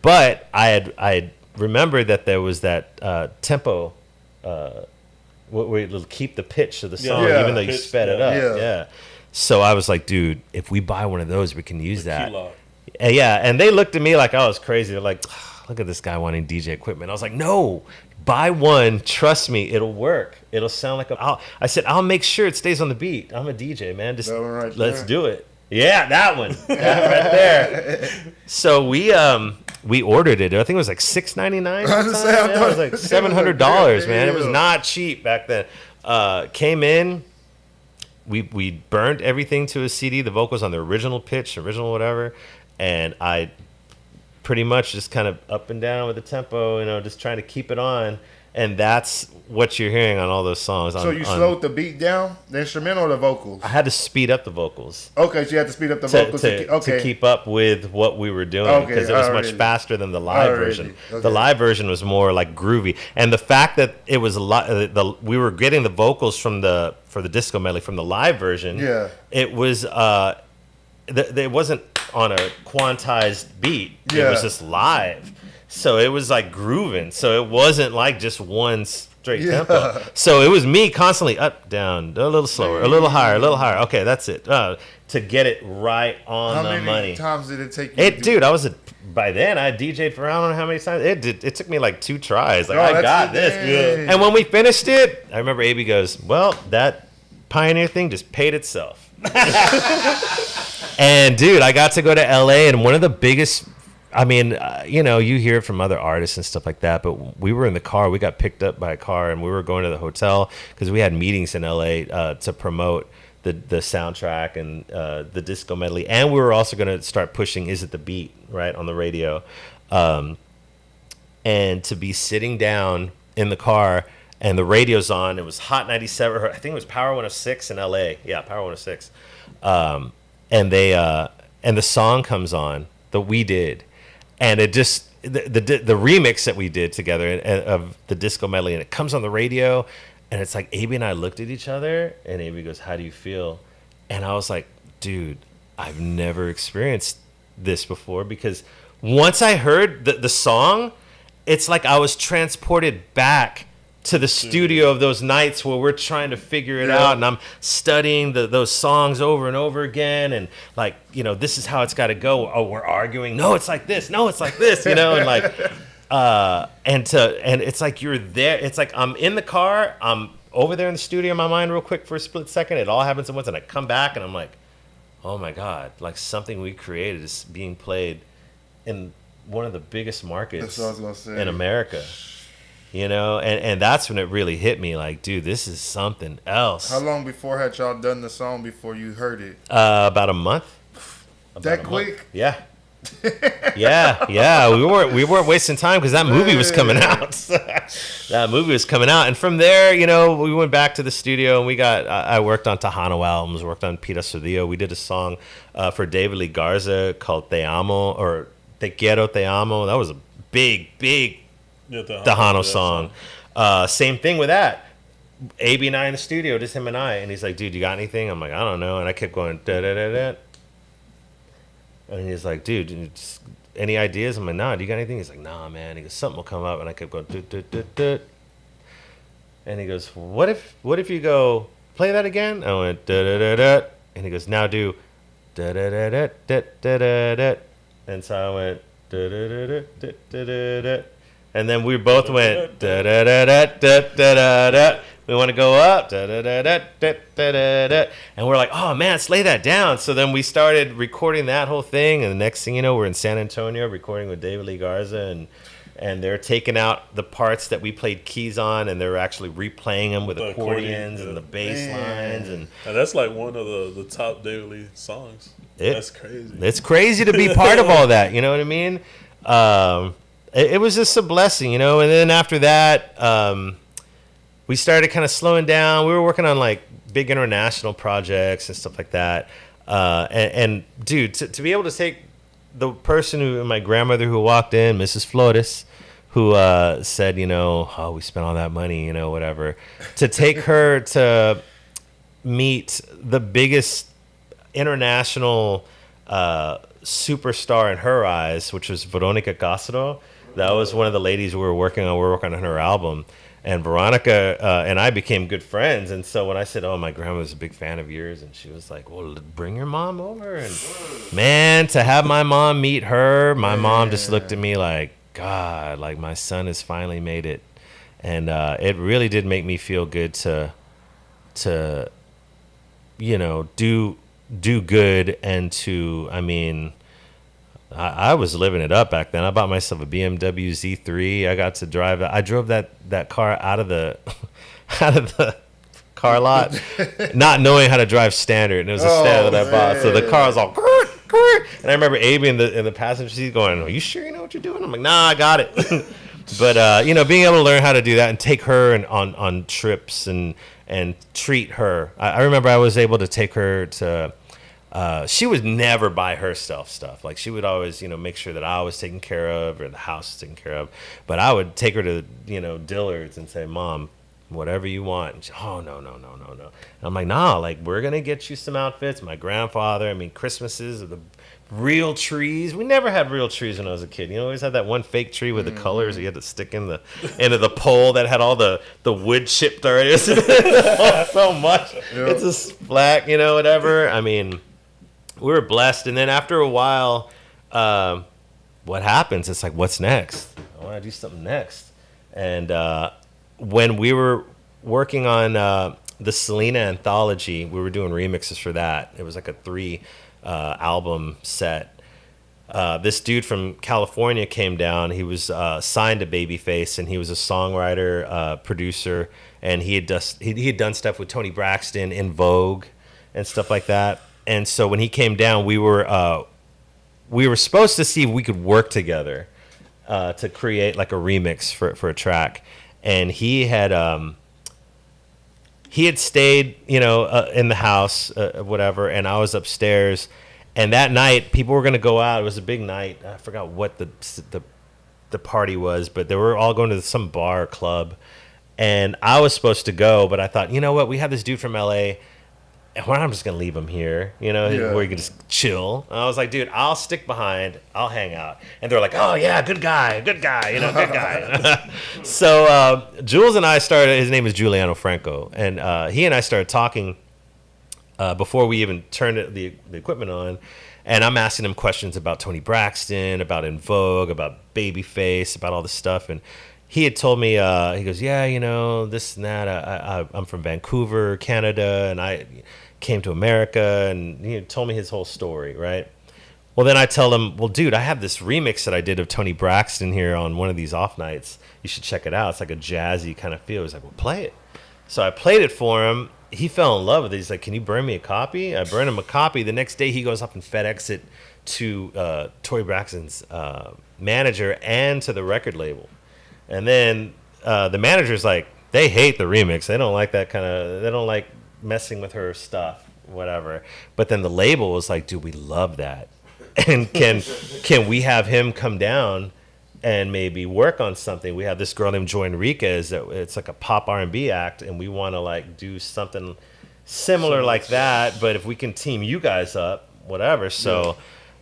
But I had remembered that there was that tempo, where it'll keep the pitch of the song, even though you sped it up. Yeah. So I was like, dude, if we buy one of those, we can use that. Yeah, and they looked at me like I was crazy. They're like, look at this guy wanting DJ equipment. I was like, no. Buy one, trust me, it'll work. It'll sound like I said, I'll make sure it stays on the beat. I'm a DJ, man. Just let's do it. Yeah, that one. That right there. So we ordered it. I think it was like $6.99. It was like $700, man. It was not cheap back then. Came in, we burned everything to a CD, the vocals on the original pitch, original whatever, and I pretty much just kind of up and down with the tempo, just trying to keep it on. And that's what you're hearing on all those songs. So you slowed the beat down, the instrumental or the vocals? I had to speed up the vocals. Okay, so you had to speed up the vocals to keep up with what we were doing, because it was much faster than the live version. Okay. The live version was more like groovy. And the fact that it was we were getting the vocals for the disco medley from the live version, it was it wasn't on a quantized beat. It was just live. So it was like grooving. So it wasn't like just one straight tempo. So it was me constantly up, down, a little slower, a little higher, a little higher. Okay, that's it. To get it right on the money. How many times did it take you? Dude, by then I DJ'd for I don't know how many times. It took me like 2 tries. Like, I got this. Yeah. And when we finished it, I remember AB goes, well, that Pioneer thing just paid itself. And dude, I got to go to LA, and one of the biggest, you hear it from other artists and stuff like that, but we were in the car, we got picked up by a car, and we were going to the hotel because we had meetings in LA to promote the soundtrack and the disco medley, and we were also going to start pushing Is It the Beat, right, on the radio. And to be sitting down in the car and the radio's on, it was Hot 97, I think it was Power 106 in LA. Yeah, Power 106. And the song comes on that we did, and it just the remix that we did together of the disco medley, and it comes on the radio, and it's like AB and I looked at each other, and AB goes, "How do you feel?" And I was like, "Dude, I've never experienced this before," because once I heard the song, it's like I was transported back to the studio of those nights where we're trying to figure it out, and I'm studying those songs over and over again, and like, this is how it's got to go. Oh, we're arguing. No, it's like this. No, it's like this. And like, and it's like you're there. It's like I'm in the car. I'm over there in the studio in my mind real quick for a split second. It all happens at once, and I come back and I'm like, oh my God, like something we created is being played in one of the biggest markets in America. And that's when it really hit me, like, dude, this is something else. How long before had y'all done the song before you heard it? About a month. That quick? Yeah. Yeah. We weren't wasting time because that movie was coming out. That movie was coming out. And from there, we went back to the studio, and I worked on Tejano albums, worked on Pita Sordillo. We did a song for David Lee Garza called Te Amo, or Te Quiero, Te Amo. That was a big Tejano song. Same thing with that. AB and I in the studio, just him and I. And he's like, dude, you got anything? I'm like, I don't know. And I kept going, da-da-da-da. And he's like, dude, any ideas? I'm like, nah, do you got anything? He's like, nah, man. He goes, something will come up. And I kept going, da-da-da-da. And he goes, what if you go, play that again? I went, da-da-da-da. And he goes, now do da-da-da-da-da-da-da. And so I went, da-da-da-da-da-da-da. And then we both went, da-da-da-da-da-da-da. We want to go up, da-da-da-da-da-da-da. And we're like, oh, man, let's lay that down. So then we started recording that whole thing. And the next thing you know, we're in San Antonio recording with David Lee Garza. And they're taking out the parts that we played keys on, and they're actually replaying them with accordions and the bass lines. And that's like one of the top David Lee songs. That's crazy. It's crazy to be part of all that. You know what I mean? It was just a blessing, you know. And then after that, we started kind of slowing down. We were working on like big international projects and stuff like that. And dude, to be able to take the person my grandmother who walked in, Mrs. Flores, who said, you know, oh, we spent all that money, you know, whatever, to take her to meet the biggest international superstar in her eyes, which was Veronica Castro. That was one of the ladies we were working on. We were working on her album. And Veronica and I became good friends. And so when I said, oh, my grandma was a big fan of yours, and she was like, well, bring your mom over. And man, to have my mom meet her, my mom just looked at me like, God, like my son has finally made it. And it really did make me feel good to you know, do good and to, I mean, I was living it up back then. I bought myself a BMW Z3. I got to drive that. I drove that car out of the car lot, not knowing how to drive standard. And it was a standard that I bought. So the car was all, and I remember Abe in the passenger seat going, "Are you sure you know what you're doing?" I'm like, "Nah, I got it." But you know, being able to learn how to do that and take her on trips and treat her. I remember I was able to take her to. She would never buy herself stuff. Like she would always, you know, make sure that I was taken care of or the house was taken care of. But I would take her to, you know, Dillard's and say, Mom, whatever you want. And she, oh, no. And I'm like, nah, like we're going to get you some outfits. My grandfather, I mean, Christmases of the real trees. We never had real trees when I was a kid. You know, always had that one fake tree with the colors you had to stick in the end of the pole that had all the wood chipped already. So much. Yep. It's a black, you know, whatever. I mean, we were blessed. And then after a while, what happens? It's like, what's next? I want to do something next. And when we were working on the Selena anthology, we were doing remixes for that. It was like a 3 album set. This dude from California came down. He was signed to Babyface, and he was a songwriter, producer, and he had done stuff with Toni Braxton, In Vogue, and stuff like that. And so when he came down, we were supposed to see if we could work together to create like a remix for a track. And he had stayed, you know, in the house, whatever, and I was upstairs. And that night, people were going to go out. It was a big night. I forgot what the party was, but they were all going to some bar or club. And I was supposed to go, but I thought, you know what? We have this dude from L.A., and I'm just going to leave him here, you know, where you can just chill. And I was like, dude, I'll stick behind. I'll hang out. And they're like, oh, yeah, good guy, you know, good guy. So Jules and I started, his name is Giuliano Franco, and he and I started talking before we even turned the equipment on. And I'm asking him questions about Toni Braxton, about In Vogue, about Babyface, about all this stuff. And he had told me, he goes, yeah, you know, this and that. I'm from Vancouver, Canada, and I came to America, and he told me his whole story, right? Well, then I tell him, well, dude, I have this remix that I did of Toni Braxton here on one of these off nights. You should check it out. It's like a jazzy kind of feel. He's like, well, play it. So I played it for him. He fell in love with it. He's like, can you burn me a copy? I burned him a copy. The next day he goes up and FedEx it to Toni Braxton's manager and to the record label. And then the manager's like, they hate the remix. They don't like that kind of, they don't like messing with her stuff, whatever. But then the label was like, dude, we love that. And can we have him come down and maybe work on something. We have this girl named Joy Enriquez that it's like a pop R&B act, and we want to like do something similar like that. But if we can team you guys up, whatever. So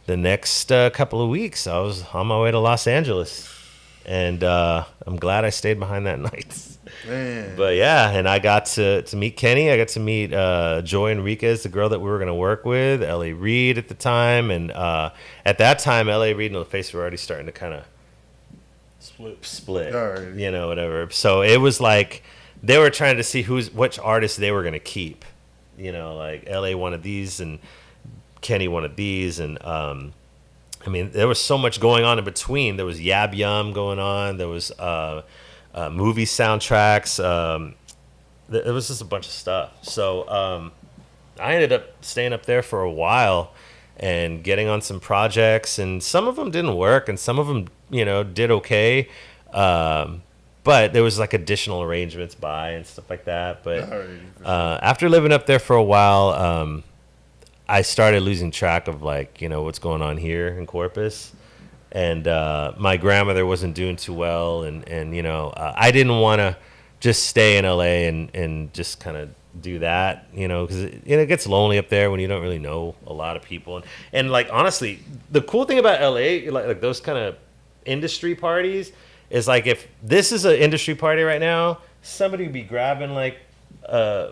the next couple of weeks, I was on my way to Los Angeles, and I'm glad I stayed behind that night. Man. But yeah, and I got to meet Kenny. I got to meet Joy Enriquez, the girl that we were going to work with, L.A. Reid at the time. And at that time, L.A. Reid and LaFace were already starting to kind of split, Alright. you know, whatever. So it was like they were trying to see which artists they were going to keep. You know, like L.A. wanted these and Kenny wanted these. And I mean, there was so much going on in between. There was Yab Yum going on. There was movie soundtracks. It was just a bunch of stuff. So I ended up staying up there for a while and getting on some projects, and some of them didn't work, and some of them, you know, did okay. But there was like additional arrangements and stuff like that. But after living up there for a while, I started losing track of like, you know, what's going on here in Corpus. And my grandmother wasn't doing too well, and you know, I didn't want to just stay in LA and just kind of do that, you know, because it gets lonely up there when you don't really know a lot of people. And like honestly, the cool thing about LA, like those kind of industry parties, is like if this is an industry party right now, somebody would be grabbing like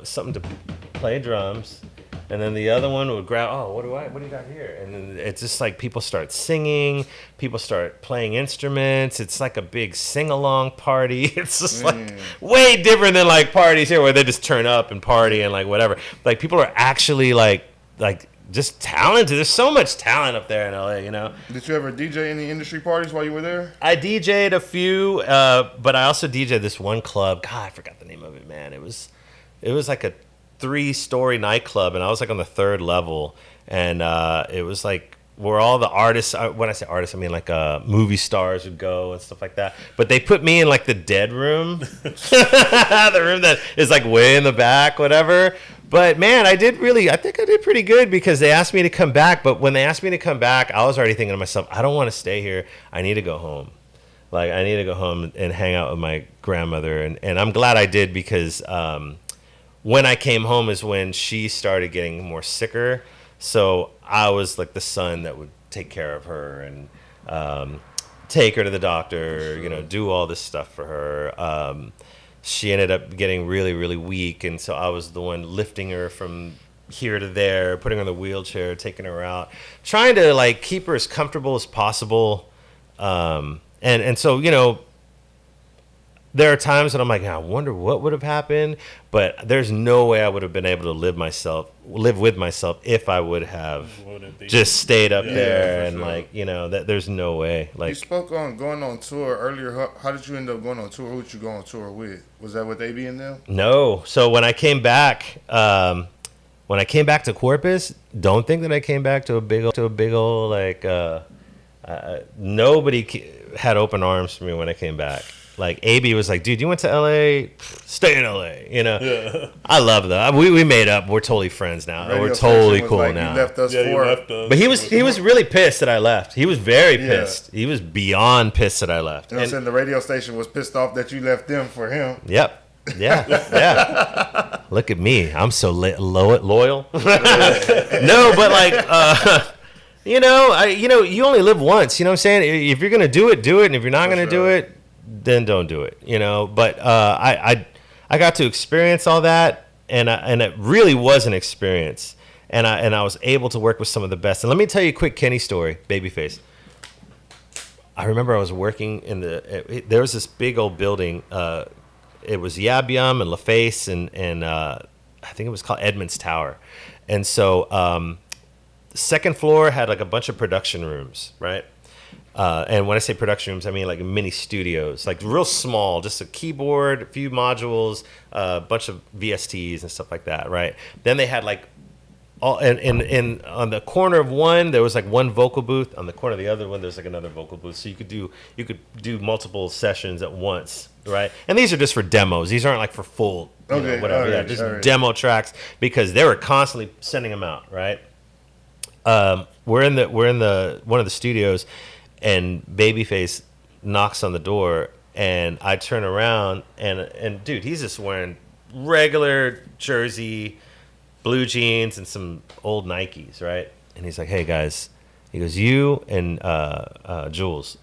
something to play drums. And then the other one would grab, what do you got here? And then it's just like people start singing, people start playing instruments. It's like a big sing-along party. It's just like way different than like parties here where they just turn up and party and like whatever. Like people are actually like just talented. There's so much talent up there in LA, you know? Did you ever DJ any industry parties while you were there? I DJ'd a few, but I also DJ'd this one club. God, I forgot the name of it, man. It was like a 3-story nightclub, and I was like on the 3rd level, and it was like where all the artists, when I say artists, I mean like movie stars would go and stuff like that. But they put me in like the dead room, the room that is like way in the back, whatever. But man, I think I did pretty good because they asked me to come back. But when they asked me to come back, I was already thinking to myself, I don't want to stay here. I need to go home. Like I need to go home and hang out with my grandmother, and I'm glad I did because when I came home is when she started getting more sicker. So I was like the son that would take care of her and take her to the doctor, you know, do all this stuff for her. She ended up getting really, really weak. And so I was the one lifting her from here to there, putting her in the wheelchair, taking her out, trying to like keep her as comfortable as possible. And so, you know, there are times that I'm like, I wonder what would have happened, but there's no way I would have been able to live with myself if I would have just stayed up there and sure. Like, you know, that there's no way. Like, you spoke on going on tour earlier. How did you end up going on tour? Who did you go on tour with? Was that with AB and them? No. So when I came back, to Corpus, don't think that I came back to a big old like nobody had open arms for me when I came back. Like AB was like, dude, you went to LA, stay in LA, you know. Yeah. I love that. We made up. We're totally friends now. We're totally cool like, now. You left us for. But he was really pissed that I left. He was very pissed. He was beyond pissed that I left. You know what I'm saying? The radio station was pissed off that you left them for him. Yep. Yeah. Look at me. I'm so loyal. No, but like you only live once, you know what I'm saying? If you're going to do it, and if you're not going to do it, then don't do it, you know. But I got to experience all that, and it really was an experience, and I was able to work with some of the best. And let me tell you a quick Kenny story, Babyface. I remember I was working there was this big old building. It was Yab Yum and LaFace and I think it was called Edmonds Tower, and so the second floor had like a bunch of production rooms, right? And when I say production rooms, I mean like mini studios, like real small, just a keyboard, a few modules, a bunch of VSTs and stuff like that, right? Then they had like all in on the corner of one, there was like one vocal booth. On the corner of the other one, there's like another vocal booth. So you could do multiple sessions at once, right? And these are just for demos. These aren't like for full, whatever. Right, just demo tracks because they were constantly sending them out, right? We're in one of the studios. And Babyface knocks on the door, and I turn around, and dude, he's just wearing regular jersey, blue jeans, and some old Nikes, right? And he's like, "Hey guys," he goes, "You and Jules,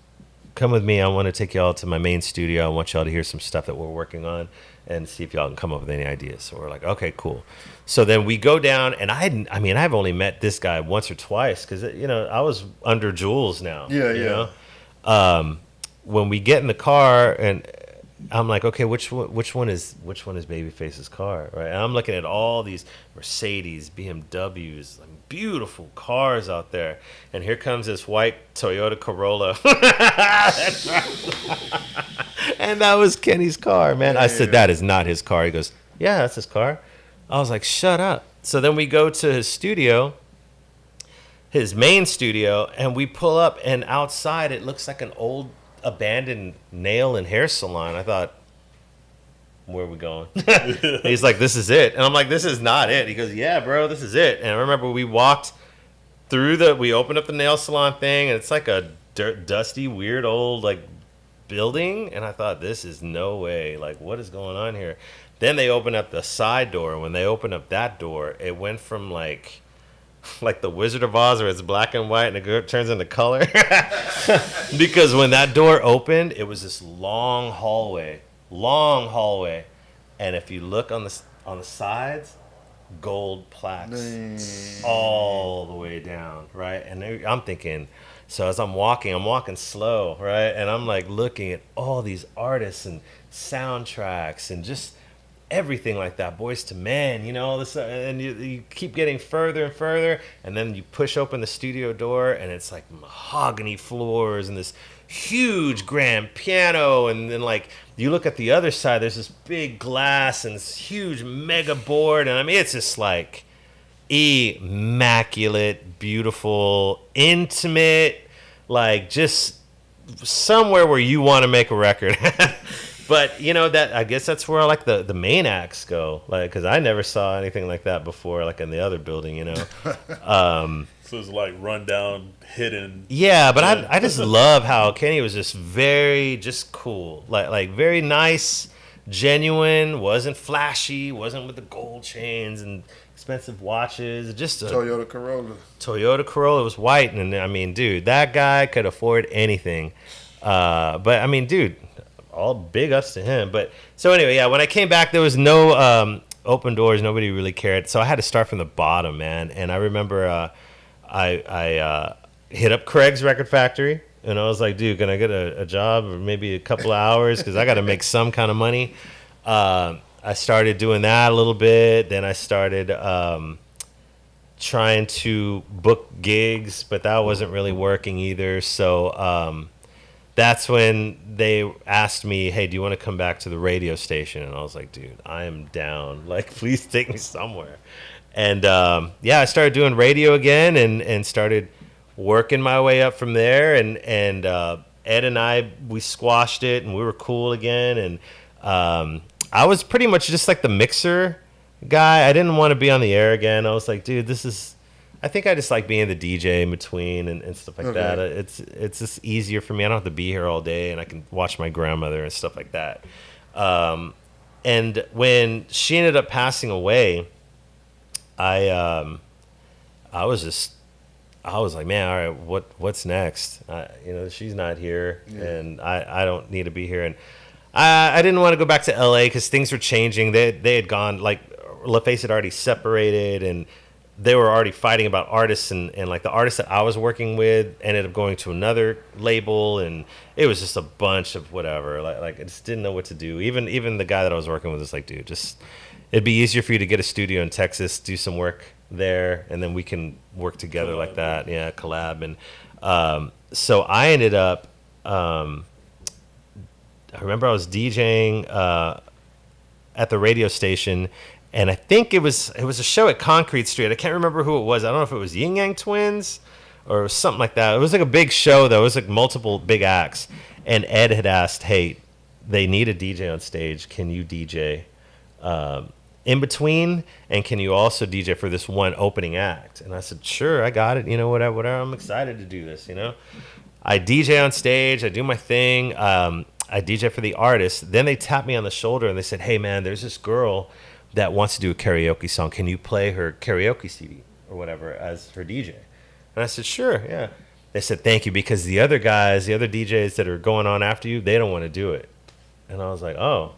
come with me. I want to take y'all to my main studio. I want y'all to hear some stuff that we're working on and see if y'all can come up with any ideas." So we're like, "Okay, cool." So then we go down, and I've only met this guy once or twice because I was under Jules now. Yeah, you yeah. know? When we get in the car, and I'm like, okay, which one is Babyface's car, right? And I'm looking at all these Mercedes, BMWs, like beautiful cars out there, and here comes this white Toyota Corolla, and that was Kenny's car, man. I said, "That is not his car." He goes, "Yeah, that's his car." I was like, "Shut up." So then we go to his studio, his main studio, and we pull up, and outside it looks like an old abandoned nail and hair salon. I thought, where are we going? He's like, "This is it." And I'm like, "This is not it." He goes, "Yeah, bro, this is it." And I remember we walked through we opened up the nail salon thing, and it's like a dusty, weird old like building. And I thought, this is no way. Like, what is going on here? Then they opened up the side door. When they opened up that door, it went from like the Wizard of Oz, where it's black and white and it turns into color. Because when that door opened, it was this long hallway, and if you look on the sides, gold plaques all the way down, right? And I'm thinking, so as I'm walking slow, right? And I'm like looking at all these artists and soundtracks and just everything like that, Boys to Men, all this, and you keep getting further and further, and then you push open the studio door, and it's like mahogany floors and this huge grand piano, and then like you look at the other side, there's this big glass and this huge mega board, and I mean it's just like immaculate, beautiful, intimate, like just somewhere where you want to make a record. But that, I guess that's where like the main acts go, like, because I never saw anything like that before, like in the other building, So it's like rundown, hidden. Yeah, but I just love how Kenny was just very cool, like very nice, genuine, wasn't flashy, wasn't with the gold chains and expensive watches, just a Toyota Corolla. Toyota Corolla was white, and I mean, dude, that guy could afford anything. But I mean, dude, all big ups to him. But so anyway, yeah, when I came back, there was no open doors. Nobody really cared. So I had to start from the bottom, man. And I remember I hit up Craig's Record Factory, and I was like, dude, can I get a job or maybe a couple of hours? Because I got to make some kind of money. I started doing that a little bit. Then I started trying to book gigs, but that wasn't really working either. So that's when they asked me, hey, do you want to come back to the radio station? And I was like, dude, I am down. Like, please take me somewhere. And I started doing radio again and started working my way up from there. And Ed and I, we squashed it, and we were cool again. And I was pretty much just like the mixer guy. I didn't want to be on the air again. I was like, dude, I think I just like being the DJ in between and stuff like that. It's just easier for me. I don't have to be here all day, and I can watch my grandmother and stuff like that. And when she ended up passing away, I was like, man, all right, what's next? She's not here, and I don't need to be here. And I didn't want to go back to LA because things were changing. They had gone, like, LaFace had already separated, and they were already fighting about artists, and like the artist that I was working with ended up going to another label, and it was just a bunch of whatever. Like I just didn't know what to do. Even the guy that I was working with was like, dude, it'd be easier for you to get a studio in Texas, do some work there, and then we can work together like that. Yeah, collab. And so I ended up, I remember I was DJing at the radio station, and I think it was a show at Concrete Street. I can't remember who it was. I don't know if it was Yin Yang Twins or something like that. It was like a big show, though. It was like multiple big acts. And Ed had asked, hey, they need a DJ on stage. Can you DJ in between? And can you also DJ for this one opening act? And I said, sure, I got it. Whatever. I'm excited to do this, I DJ on stage. I do my thing. I DJ for the artist. Then they tapped me on the shoulder and they said, "Hey, man, there's this girl that wants to do a karaoke song. Can you play her karaoke CD or whatever as her DJ?" And I said, "Sure, yeah." They said, "Thank you, because the other guys, the other DJs that are going on after you, they don't want to do it." And I was like, "Oh,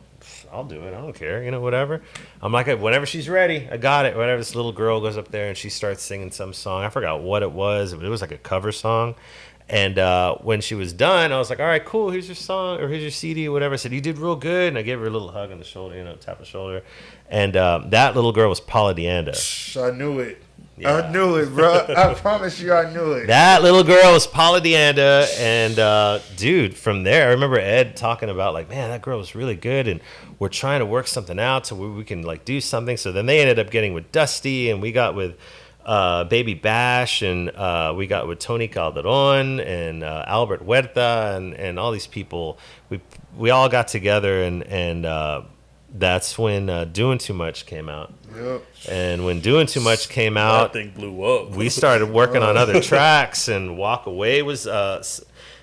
I'll do it. I don't care, whatever." I'm like, whenever she's ready, I got it. Whenever this little girl goes up there and she starts singing some song, I forgot what it was, but it was like a cover song. And when she was done, I was like, "All right, cool. Here's your song or here's your CD or whatever." I said, "You did real good." And I gave her a little hug on the shoulder, tap the shoulder. And that little girl was Paula DeAnda. I knew it. Yeah. I knew it, bro. I promise you, I knew it. That little girl was Paula DeAnda. And dude, from there, I remember Ed talking about like, "Man, that girl was really good. And we're trying to work something out so we can like do something." So then they ended up getting with Dusty, and we got with Baby Bash, and we got with Tony Calderon and Albert Huerta, and all these people. We all got together, and that's when Doing Too Much came out. Yep. And when Doing Too Much came out, That thing blew up. we started working on other tracks, and Walk Away was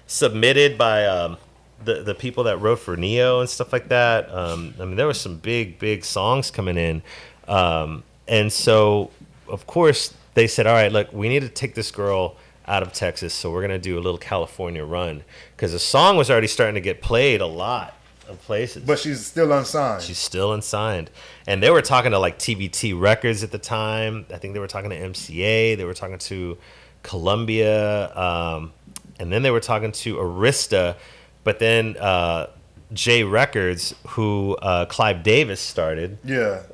submitted by the people that wrote for Neo and stuff like that. I mean, there were some big songs coming in. And so, of course, they said, "All right, look, we need to take this girl out of Texas, so we're going to do a little California run." Because the song was already starting to get played a lot of places. But she's still unsigned. She's still unsigned. And they were talking to like TBT Records at the time. I think they were talking to MCA. They were talking to Columbia. And then they were talking to Arista. But then J Records, who Clive Davis started,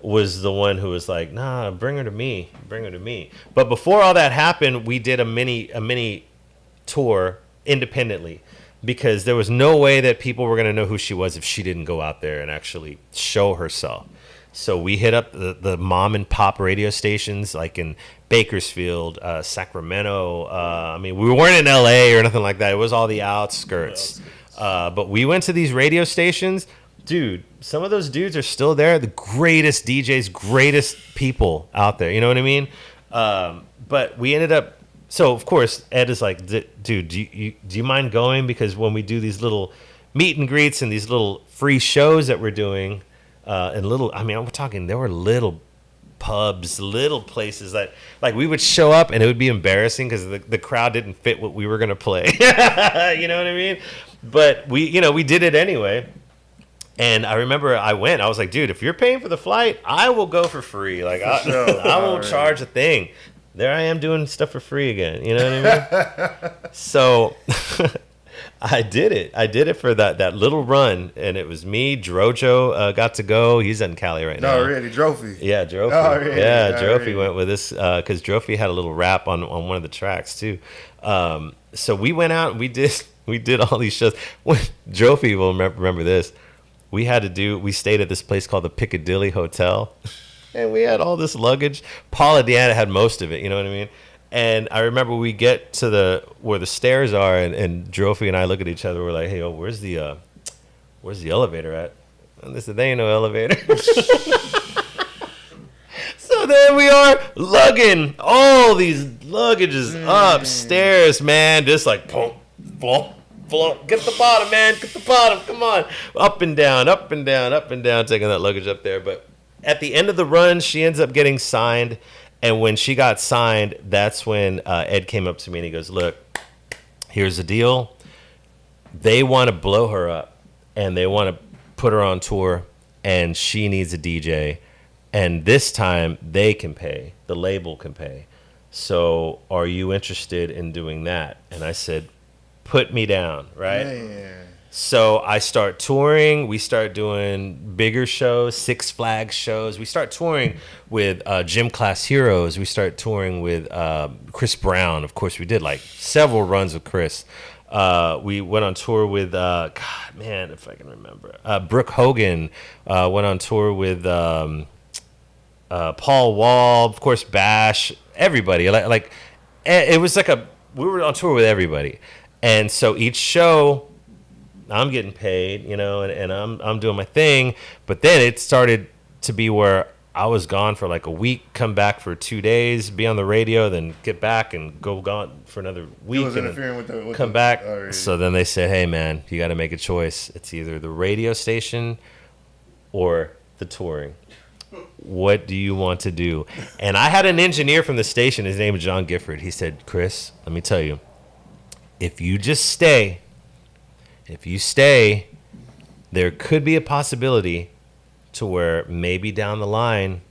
was the one who was like, "Nah, bring her to me. Bring her to me." But before all that happened, we did a mini tour independently, because there was no way that people were going to know who she was if she didn't go out there and actually show herself. So we hit up the mom and pop radio stations like in Bakersfield, Sacramento. I mean, we weren't in LA or nothing like that. It was all the outskirts. But we went to these radio stations. Dude, some of those dudes are still there. The greatest DJs, greatest people out there. You know what I mean? But we ended up... So, of course, Ed is like, "Dude, do you mind going? Because when we do these little meet and greets and these little free shows that we're doing, and we're talking, there were little pubs, little places that, like, we would show up and it would be embarrassing because the crowd didn't fit what we were going to play." You know what I mean? But we did it anyway. And I remember I was like, "Dude, if you're paying for the flight, I will go for free. Like, I won't charge a thing." There I am doing stuff for free again. You know what I mean? So I did it. I did it for that little run. And it was me. Drojo got to go. He's in Cali right now. Already, Drophy. Yeah, Drophy. Already, Yeah, Drophy already. went with us because Drophy had a little rap on one of the tracks too. So we went out and we did all these shows. When Drophy will remember this. We stayed at this place called the Piccadilly Hotel. And we had all this luggage. Paula DeAnda had most of it, you know what I mean? And I remember we get to where the stairs are, and Drophy and I look at each other. We're like, "Hey, where's the elevator at?" And they said, "There ain't no elevator." So there we are, lugging all these luggages upstairs, man. Just like, boom, boom. Get the bottom, man. Get the bottom. Come on. Up and down, up and down, up and down, taking that luggage up there. But at the end of the run, she ends up getting signed. And when she got signed, that's when Ed came up to me and he goes, "Look, here's the deal. They want to blow her up and they want to put her on tour, and she needs a DJ. And this time they can pay. The label can pay. So are you interested in doing that?" And I said, "Put me down," right? Man. So I start touring. We start doing bigger shows, Six Flags shows. We start touring with Gym Class Heroes. We start touring with Chris Brown. Of course, we did like several runs with Chris. We went on tour with, God, man, if I can remember. Brooke Hogan went on tour with Paul Wall, of course, Bash, everybody. Like it was like we were on tour with everybody. And so each show, I'm getting paid, and I'm doing my thing. But then it started to be where I was gone for like a week, come back for 2 days, be on the radio, then get back and go gone for another week. He was and interfering with come back. Alright. So then they said, hey, man, you got to make a choice. It's either the radio station or the touring. What do you want to do? And I had an engineer from the station. His name is John Gifford. He said, Chris, let me tell you, if you stay, there could be a possibility to where maybe down the line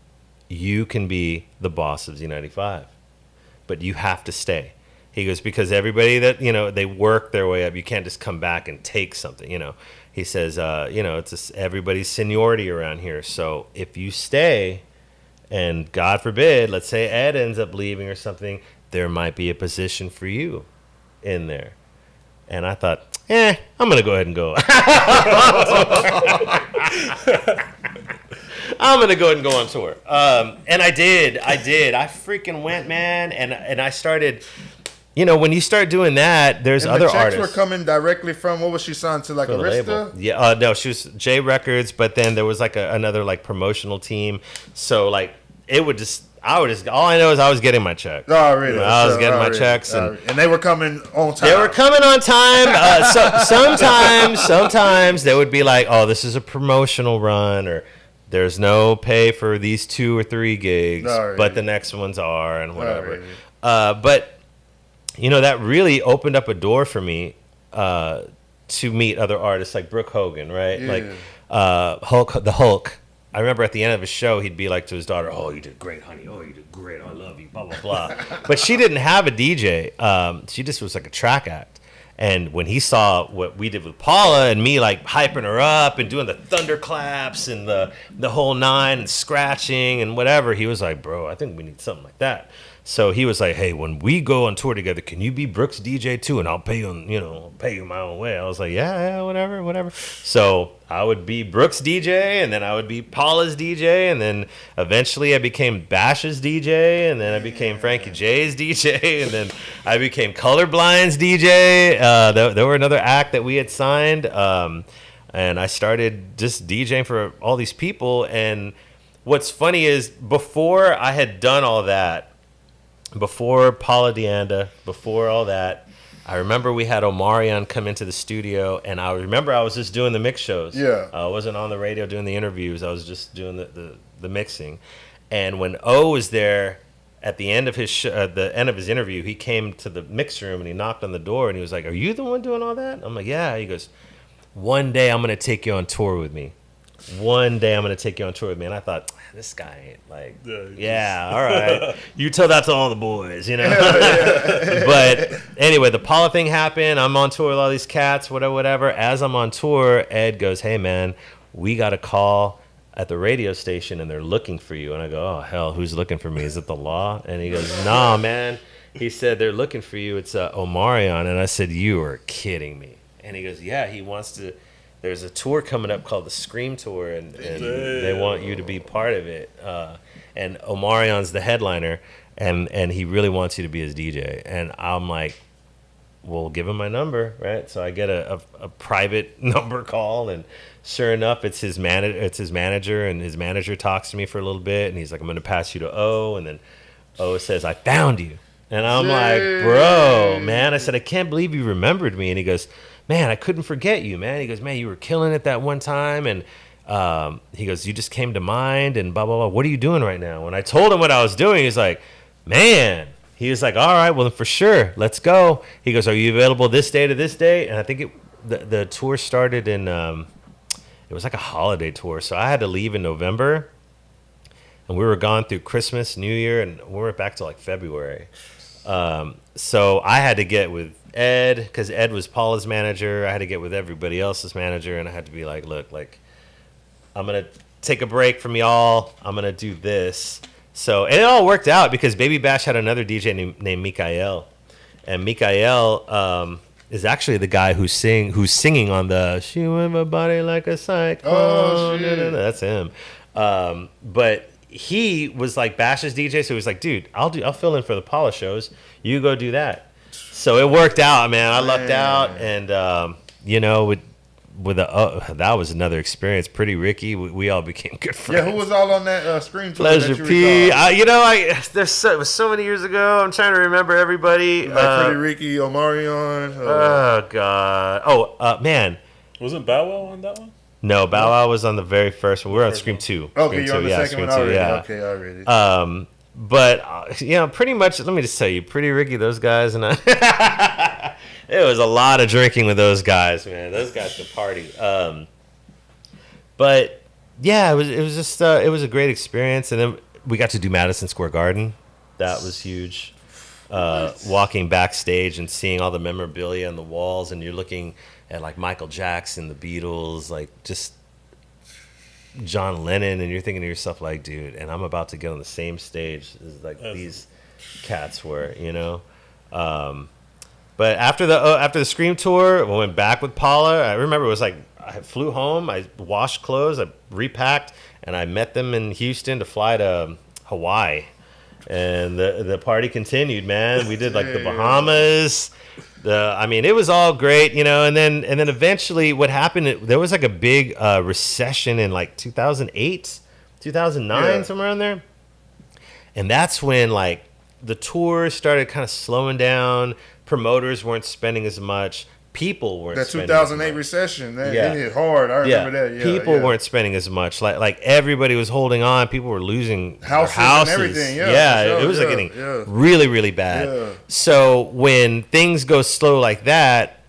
you can be the boss of Z95. But you have to stay. He goes, because everybody that, they work their way up. You can't just come back and take something, He says, it's just everybody's seniority around here. So if you stay, and God forbid, let's say Ed ends up leaving or something, there might be a position for you in there. And I thought, I'm going to go ahead and go. I'm going to go ahead and go on tour. And I did. I freaking went, man. And I started... when you start doing that, there's and other the checks artists. were coming directly from, what was she signed to, like For the label. Arista? Yeah, no, she was J Records, but then there was like another like promotional team. So like all I know is I was getting my check. Oh, really? I was getting my checks, and they were coming on time. they were coming on time. Sometimes they would be like, "Oh, this is a promotional run," or "There's no pay for these 2 or 3 gigs, but the next ones are," and whatever. But that really opened up a door for me to meet other artists like Brooke Hogan, right? Yeah. Like the Hulk. I remember at the end of his show, he'd be like to his daughter, "Oh, you did great, honey. Oh, you did great. I love you, blah, blah, blah." But she didn't have a DJ. She just was like a track act. And when he saw what we did with Paula and me like hyping her up and doing the thunderclaps and the whole nine and scratching and whatever, he was like, "Bro, I think we need something like that." So he was like, "Hey, when we go on tour together, can you be Brooke's DJ too? And I'll pay you, pay you my own way." I was like, yeah, whatever. So I would be Brooke's DJ, and then I would be Paula's DJ, and then eventually I became Bash's DJ, and then I became Frankie J's DJ, and then I became Colorblind's DJ. There were another act that we had signed, and I started just DJing for all these people. And what's funny is before I had done all that, before Paula DeAnda, before all that, I remember we had Omarion come into the studio, and I remember I was just doing the mix shows. Yeah. I wasn't on the radio doing the interviews. I was just doing the mixing. And when O was there at the end of his interview, he came to the mix room and he knocked on the door and he was like, "Are you the one doing all that?" I'm like, "Yeah." He goes, "One day I'm going to take you on tour with me. One day I'm going to take you on tour with me." And I thought, this guy ain't like, yeah, all right. You tell that to all the boys, But anyway, the Paula thing happened. I'm on tour with all these cats, whatever. As I'm on tour, Ed goes, "Hey, man, we got a call at the radio station and they're looking for you." And I go, "Oh, hell, who's looking for me? Is it the law?" And he goes, "Nah, man." He said, "They're looking for you. It's Omarion." And I said, "You are kidding me." And he goes, "Yeah, he wants to. There's a tour coming up called the Scream Tour, and they want you to be part of it. And Omarion's the headliner, and he really wants you to be his DJ." And I'm like, "Well, give him my number," right? So I get a private number call, and sure enough, it's his manager, and his manager talks to me for a little bit, and he's like, "I'm going to pass you to O," and then O says, "I found you." And I'm like, "Bro, man," I said, "I can't believe you remembered me." And he goes, "Man, I couldn't forget you, man." He goes, "Man, you were killing it that one time." And he goes, "You just came to mind and blah, blah, blah. What are you doing right now?" When I told him what I was doing, he's like, "Man." He was like, "All right, well, for sure. Let's go." He goes, "Are you available this day to this day?" And I think the tour started in, it was like a holiday tour. So I had to leave in November. And we were gone through Christmas, New Year, and we weren't back till like February. So I had to get with Ed, because Ed was Paula's manager. I had to get with everybody else's manager, and I had to be like, "Look, like, I'm going to take a break from y'all. I'm going to do this." So, and it all worked out because Baby Bash had another DJ named Mikael. And Mikael is actually the guy who's singing on the "She With My Body Like a Cyclone." Oh, shit. That's him. But he was like Bash's DJ, so he was like, "Dude, I'll fill in for the Paula shows. You go do that." So it worked out, man. I lucked out, and that was another experience. Pretty Ricky, we all became good friends. Yeah, who was all on that Scream tour? Pleasure that you P. recall? It was so many years ago. I'm trying to remember everybody. Like Pretty Ricky, Omarion. Oh God. Man. Wasn't Bow Wow on that one? No, Bow Wow was on the very first one. We were on Scream 2. Okay, Scream you're on the 2, second Scream one 2, already. yeah. Okay, already. But pretty much. Let me just tell you, Pretty Ricky, those guys, and it was a lot of drinking with those guys, man. Those guys could party. But yeah, it was just it was a great experience, and then we got to do Madison Square Garden. That was huge. Walking backstage and seeing all the memorabilia on the walls, and you're looking at like Michael Jackson, the Beatles, like just John Lennon, and you're thinking to yourself like, dude, and I'm about to get on the same stage as like these cats were, But after the Scream tour, we went back with Paula. I remember it was like I flew home, I washed clothes, I repacked, and I met them in Houston to fly to Hawaii. And the party continued, man. We did like the Bahamas. It was all great, and then eventually what happened, there was like a big recession in like 2008, 2009, somewhere around there. And that's when like the tours started kind of slowing down. Promoters weren't spending as much. People weren't spending as much. That 2008 recession, it hit hard. I remember that. Yeah, people weren't spending as much. Like everybody was holding on. People were losing houses their houses. And everything. Yeah, it was like getting really, really bad. Yeah. So when things go slow like that,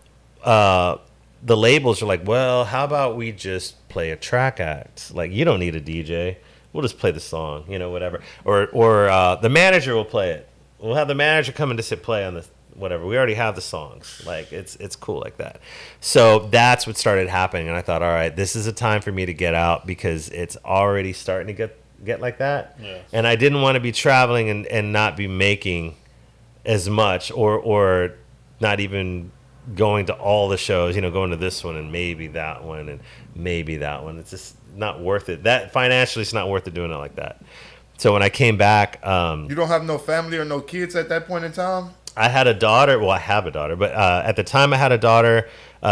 the labels are like, well, how about we just play a track act? Like, you don't need a DJ. We'll just play the song, whatever. Or the manager will play it. We'll have the manager come in to play on the whatever. We already have the songs. Like, it's cool like that. So that's what started happening, and I thought, all right, this is a time for me to get out because it's already starting to get like that. Yeah. And I didn't want to be traveling and not be making as much or not even going to all the shows, going to this one and maybe that one and maybe that one. It's just not worth it. That financially, it's not worth it doing it like that. So when I came back, you don't have no family or no kids at that point in time? I had a daughter. Well, I have a daughter, but at the time I had a daughter.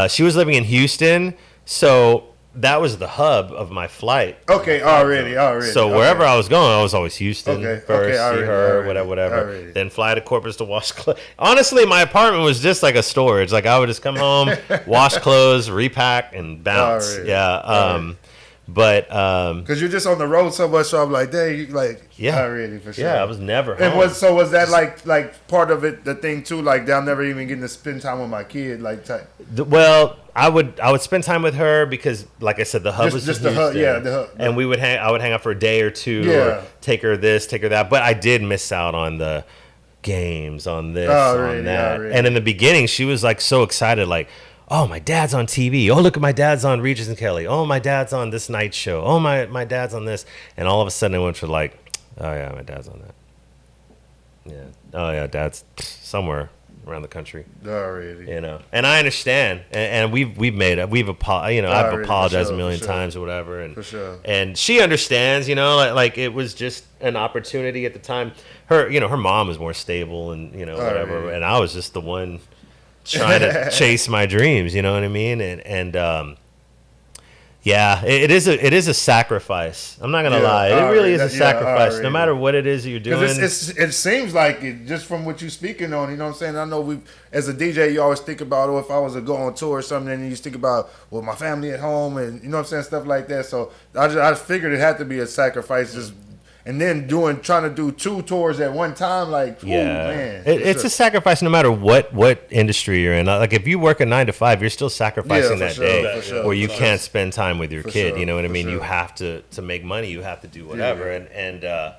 She was living in Houston, so that was the hub of my flight. Okay, already. So wherever I was going, I was always Houston first, see her, whatever. Already. Then fly to Corpus to wash clothes. Honestly, my apartment was just like a storage. Like, I would just come home, wash clothes, repack, and bounce. Already. Yeah. But because you're just on the road so much, so I'm like, dang, already for sure. Yeah, I was never home. And was that like part of it, the thing too? Like, I'm never even getting to spend time with my kid, like. Well, I would spend time with her because, like I said, the hub was just the hub, the hub. And I would hang out for a day or two, or take her this, take her that. But I did miss out on the games, on this, on that. And in the beginning, she was like so excited, like, oh, my dad's on TV. Oh, look at my dad's on Regis and Kelly. Oh, my dad's on this night show. Oh, my dad's on this. And all of a sudden, I went for like, oh yeah, my dad's on that. Yeah. Oh yeah, dad's somewhere around the country. Already. And I understand. And I've apologized a million times or whatever. And for sure. And she understands. Like it was just an opportunity at the time. Her mom was more stable and whatever. Already. And I was just the one trying to chase my dreams, you know what I mean? And yeah, it is a sacrifice. I'm not gonna lie, it really is a sacrifice. No matter what it is that you're doing. It seems like it just from what you're speaking on. You know what I'm saying? I know as a DJ, you always think about, if I was to go on tour or something, and you just think about, my family at home, and you know what I'm saying, stuff like that. So I figured it had to be a sacrifice. And then trying to do 2 tours at one time, like, man. It's a sacrifice no matter what industry you're in. Like, if you work a 9 to 5, you're still sacrificing that day where you can't spend time with your kid. You know what I mean? You have to make money. You have to do whatever. Yeah.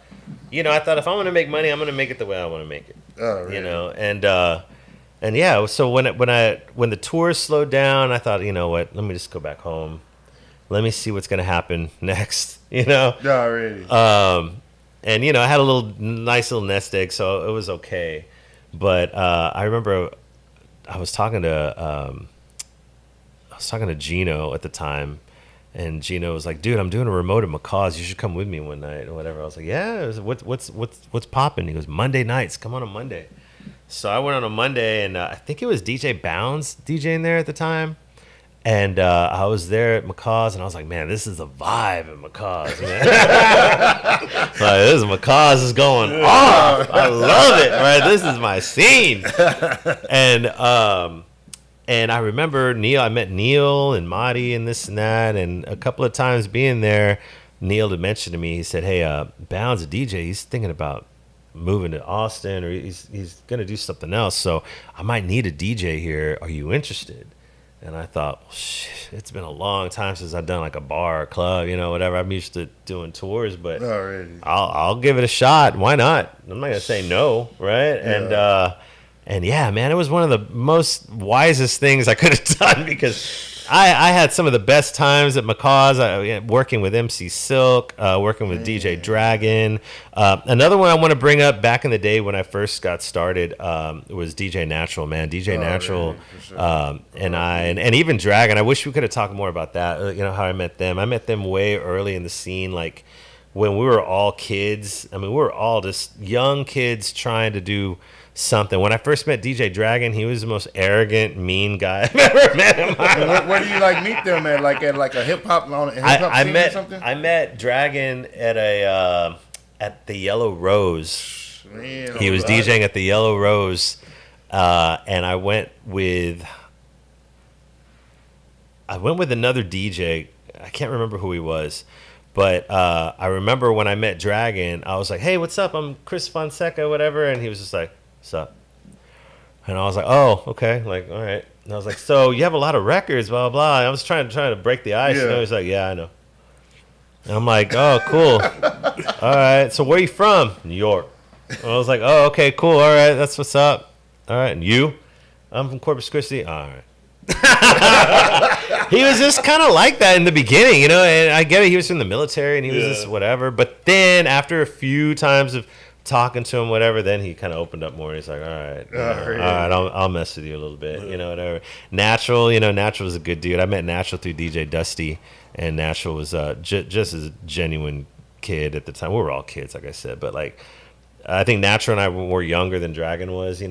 And I thought, if I'm going to make money, I'm going to make it the way I want to make it. And yeah, so when the tours slowed down, I thought, you know what? Let me just go back home. Let me see what's going to happen next. Already. And I had a nice little nest egg, so it was okay. But I remember I was talking to Gino at the time, and Gino was like, "Dude, I'm doing a remote at McCaw's. You should come with me one night or whatever." I was like, "Yeah, what's popping?" He goes, "Monday nights. Come on Monday." So I went on a Monday, and I think it was DJ Bounds DJing there at the time. And I was there at McCaw's, and I was like, man, this is the vibe at McCaw's, man. McCaw's is going off. I love it, right? This is my scene. And I remember I met Neil and Marty and this and that. And a couple of times being there, Neil had mentioned to me, he said, hey, Bound's a DJ. He's thinking about moving to Austin, or he's going to do something else. So I might need a DJ here. Are you interested? And I thought, well, shit, it's been a long time since I've done like a bar or club, whatever. I'm used to doing tours, but I'll give it a shot. Why not? I'm not going to say no, right? Yeah. And yeah, man, it was one of the most wisest things I could have done, because I had some of the best times at McCaw's, working with MC Silk, working with DJ Dragon. Another one I want to bring up, back in the day when I first got started, was DJ Natural, man. DJ Natural, sure. And even Dragon. I wish we could have talked more about that, how I met them. I met them way early in the scene, like when we were all kids. I mean, we were all just young kids trying to do something. When I first met DJ Dragon, he was the most arrogant, mean guy I've ever met in my life. Where do you meet them at? Like at a hip hop scene or something? I met Dragon at the Yellow Rose. Man, he was DJing at the Yellow Rose, and I went with another DJ. I can't remember who he was. But I remember when I met Dragon, I was like, hey, what's up? I'm Chris Fonseca, whatever. And he was just like, what's up? And I was like, oh, okay. Like, all right. And I was like, so you have a lot of records, blah, blah, blah. I was trying to break the ice. Yeah. He's like, yeah, I know. And I'm like, oh, cool. All right. So where are you from? New York. And I was like, oh, okay, cool. All right. That's what's up. All right. And you? I'm from Corpus Christi. All right. He was just kind of like that in the beginning, and I get it. He was from the military and he was just whatever. But then after a few times of talking to him, whatever, then he kind of opened up more. He's like, all right, all right, I'll mess with you a little bit, whatever. Natural, Natural was a good dude. I met Natural through DJ Dusty, and Natural was just as a genuine kid at the time. We were all kids, like I said, but like I think Natural and I were younger than Dragon was,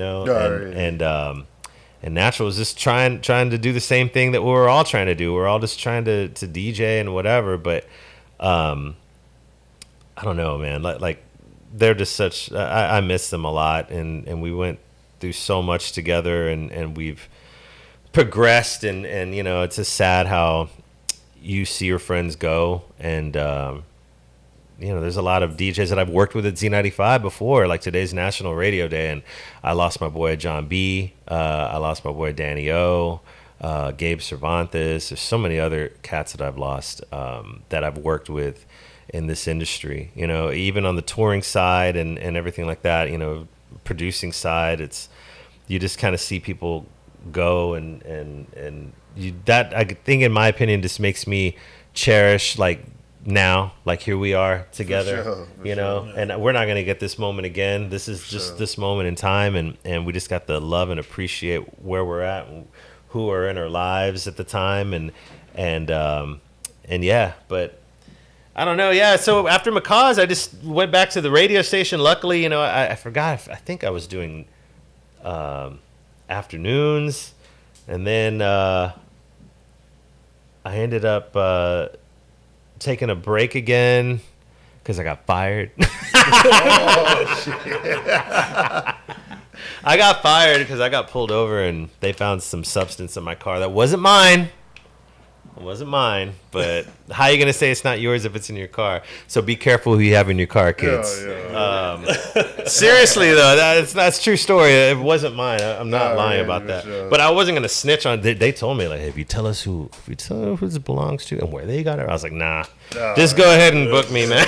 and Natural was just trying to do the same thing that we were all trying to do. We're all just trying to DJ and whatever. But I don't know, man. Like they're just such. I miss them a lot, and we went through so much together, and we've progressed. And it's just sad how you see your friends go, and there's a lot of DJs that I've worked with at Z95 before, like today's National Radio Day, and I lost my boy John B. I lost my boy Danny O, Gabe Cervantes. There's so many other cats that I've lost that I've worked with in this industry. Even on the touring side and everything like that. Producing side, you just kind of see people go, and that I think, in my opinion, just makes me cherish like. Now, like here we are together, for sure. And we're not going to get this moment again. This is just this moment in time, and we just got to love and appreciate where we're at, and who are in our lives at the time, and yeah. But I don't know. Yeah. So after McCaw's, I just went back to the radio station. Luckily, I forgot. I think I was doing afternoons, and then I ended up. Taking a break again because I got fired. Oh, shit. I got fired because I got pulled over and they found some substance in my car that wasn't mine. It wasn't mine, but how are you going to say it's not yours if it's in your car? So be careful who you have in your car, kids. Seriously, though, that's true story. It wasn't mine. I'm not lying about that. Sure. But I wasn't going to snitch on it. They told me, like, hey, if you tell us who this belongs to and where they got it, I was like, nah. Just go ahead and book me, man.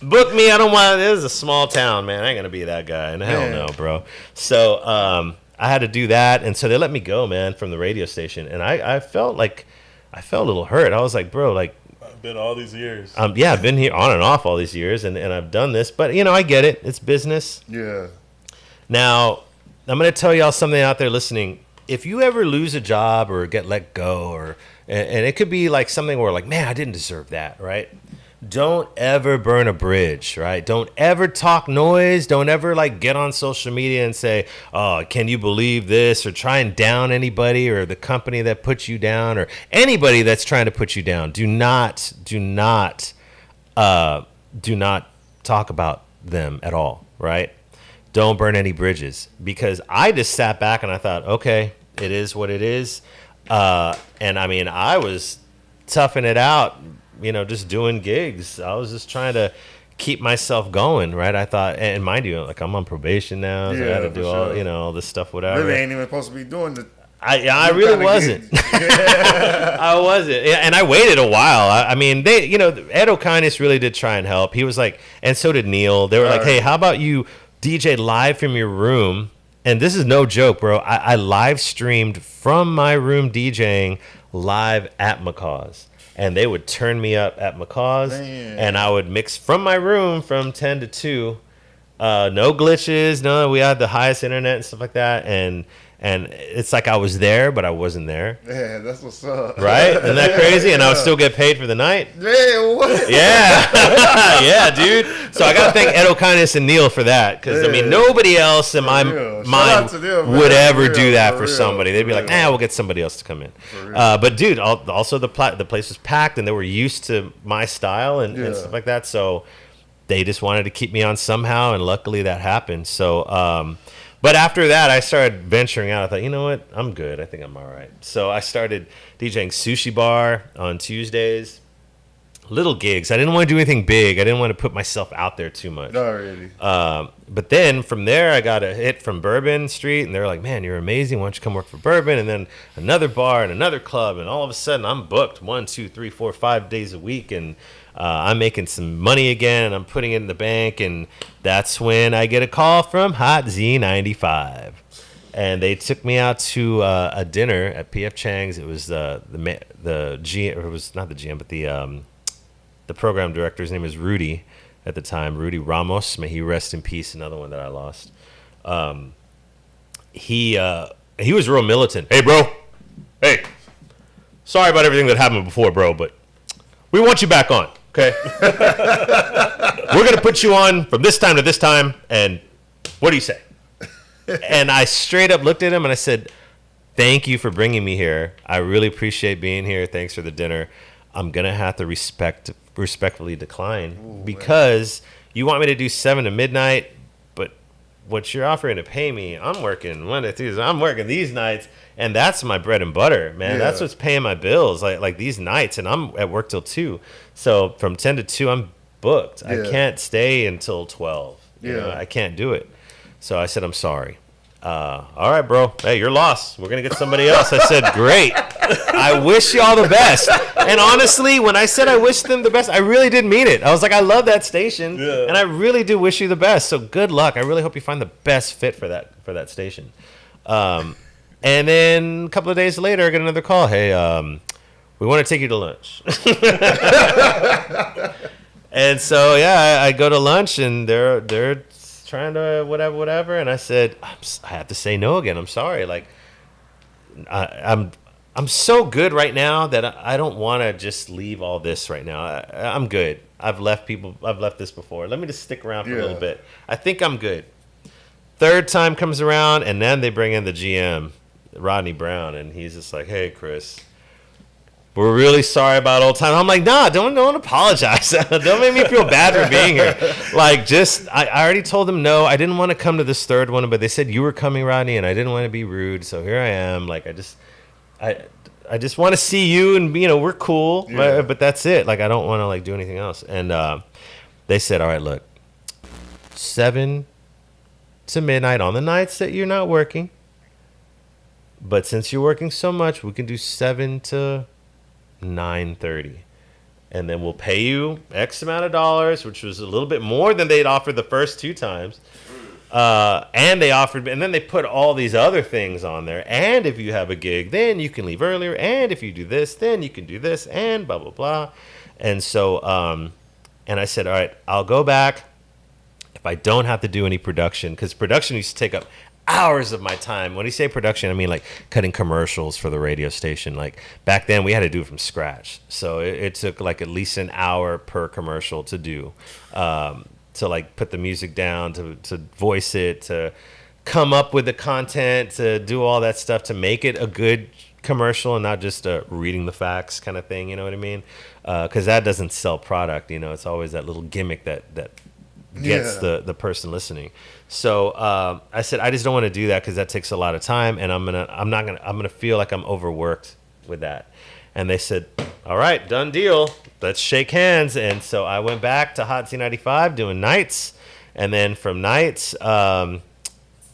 Book me. I don't want. This is a small town, man. I ain't going to be that guy. And hell no, bro. So, I had to do that, and so they let me go, man, from the radio station, and I felt a little hurt. I was like, bro, like I've been all these years. I've been here on and off all these years, and I've done this, but I get it. It's business. Yeah. Now, I'm gonna tell y'all something out there listening. If you ever lose a job or get let go, and it could be like something where like, man, I didn't deserve that, right? don't ever burn a bridge, right? Don't ever talk noise. Don't ever like get on social media and say, "Oh, can you believe this?" or try and down anybody or the company that puts you down or anybody that's trying to put you down. Do not talk about them at all, right? Don't burn any bridges, because I just sat back and I thought, okay, it is what it is. And I mean, I was toughing it out, just doing gigs. I was just trying to keep myself going, right? I thought, and mind you, like I'm on probation now, so I had to do all this stuff, whatever. Really ain't even supposed to be doing the. I really wasn't. I wasn't. Yeah, and I waited a while. I mean, Ed O'Kinnis really did try and help. He was like, and so did Neil. They were like, hey, how about you DJ live from your room? And this is no joke, bro. I live streamed from my room DJing live at McCaw's. And they would turn me up at McCaw's. Man. And I would mix from my room from 10 to 2. No glitches. No, we had the highest internet and stuff like that. And it's like I was there, but I wasn't there. Yeah, that's what's up. Right? Isn't that crazy? And I would still get paid for the night. Yeah, what? Yeah. Yeah, dude. So I got to thank Ed O'Kinnis and Neil for that. Because, I mean, nobody else in my mind would ever do that for somebody. They'd be like, we'll get somebody else to come in. But, dude, also the place was packed, and they were used to my style and stuff like that. So they just wanted to keep me on somehow, and luckily that happened. So, but after that, I started venturing out. I thought, you know what? I'm good. I think I'm all right. So I started DJing Sushi Bar on Tuesdays. Little gigs. I didn't want to do anything big. I didn't want to put myself out there too much. Not really. But then from there, I got a hit from Bourbon Street, and they were like, man, you're amazing. Why don't you come work for Bourbon? And then another bar and another club, and all of a sudden, I'm booked 1, 2, 3, 4, 5 days a week, and I'm making some money again, and I'm putting it in the bank, and that's when I get a call from Hot Z95. And they took me out to a dinner at P.F. Chang's. It was the GM, or it was not the GM, but the program director's name is Rudy at the time, Rudy Ramos. May he rest in peace, another one that I lost. He was real militant. Hey, bro. Hey. Sorry about everything that happened before, bro, but we want you back on, okay? We're going to put you on from this time to this time, and what do you say? And I straight up looked at him, and I said, thank you for bringing me here. I really appreciate being here. Thanks for the dinner. I'm going to have to respectfully decline because you want me to do 7 to midnight, but what you're offering to pay me, I'm working Monday, Tuesday. I'm working these nights, and that's my bread and butter, man. Yeah. That's what's paying my bills, like these nights, and I'm at work till 2. So from 10 to 2, I'm booked. Yeah. I can't stay until 12. You know, I can't do it. So I said, I'm sorry. All right, bro. Hey, you're lost. We're going to get somebody else. I said, great. I wish you all the best. And honestly, when I said I wish them the best, I really did mean it. I was like, I love that station, and I really do wish you the best. So good luck. I really hope you find the best fit for that station. And then a couple of days later, I get another call. Hey, we want to take you to lunch. And so, I go to lunch, and they're trying to whatever, and I said, I have to say no again. I'm sorry. Like, I'm so good right now that I don't want to just leave all this right now. I'm good. I've left this before. Let me just stick around for a little bit. I think I'm good. Third time comes around, and then they bring in the GM, Rodney Brown, and he's just like, hey, Chris, we're really sorry about old time. I'm like, nah, don't apologize. Don't make me feel bad for being here. Like, I already told them no. I didn't want to come to this third one, but they said you were coming, Rodney, and I didn't want to be rude. So here I am. Like, I just want to see you, and we're cool, but that's it. Like, I don't want to like do anything else. And they said, all right, look, 7 to midnight on the nights that you're not working. But since you're working so much, we can do 7 to 9:30, and then we'll pay you X amount of dollars, which was a little bit more than they'd offered the first 2 times. And then they put all these other things on there. And if you have a gig, then you can leave earlier. And if you do this, then you can do this, and blah blah blah. And so, and I said, all right, I'll go back if I don't have to do any production, because production used to take up hours of my time. When you say production, I mean like cutting commercials for the radio station. Like back then, we had to do it from scratch, so it took like at least an hour per commercial to do, to like put the music down, to voice it, to come up with the content, to do all that stuff to make it a good commercial and not just reading the facts kind of thing. You know what I mean? Because that doesn't sell product. You know, it's always that little gimmick that gets the person listening. So I said, I just don't want to do that because that takes a lot of time, and I'm gonna feel like I'm overworked with that. And they said, all right, done deal. Let's shake hands. And so I went back to Hot Z95 doing nights, and then from nights,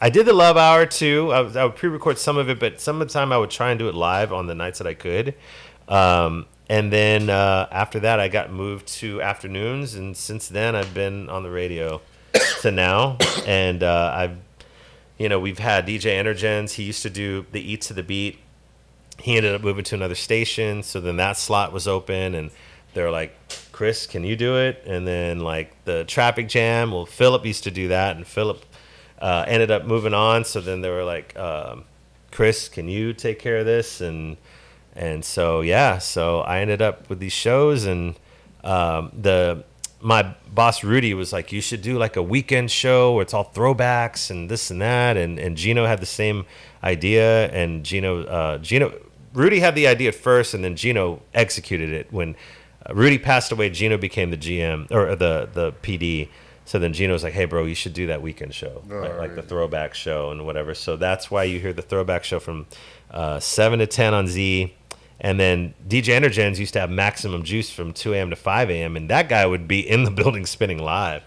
I did the Love Hour too. I would pre-record some of it, but some of the time I would try and do it live on the nights that I could. And then after that, I got moved to afternoons, and since then I've been on the radio to now. And we've had DJ Energens. He used to do the Eat to the Beat. He ended up moving to another station, so then that slot was open, and they're like, Chris, can you do it? And then like the Traffic Jam, well, Philip used to do that, and Philip ended up moving on. So then they were like, Chris, can you take care of this? And so so I ended up with these shows, and my boss Rudy was like, you should do like a weekend show where it's all throwbacks and this and that. And Gino had the same idea, and Rudy had the idea at first, and then Gino executed it. When Rudy passed away, Gino became the GM or the PD. So then Gino was like, hey, bro, you should do that weekend show, like the throwback show and whatever. So that's why you hear the throwback show from 7 to 10 on Z. And then DJ Energens used to have Maximum Juice from 2 a.m. to 5 a.m. And that guy would be in the building spinning live.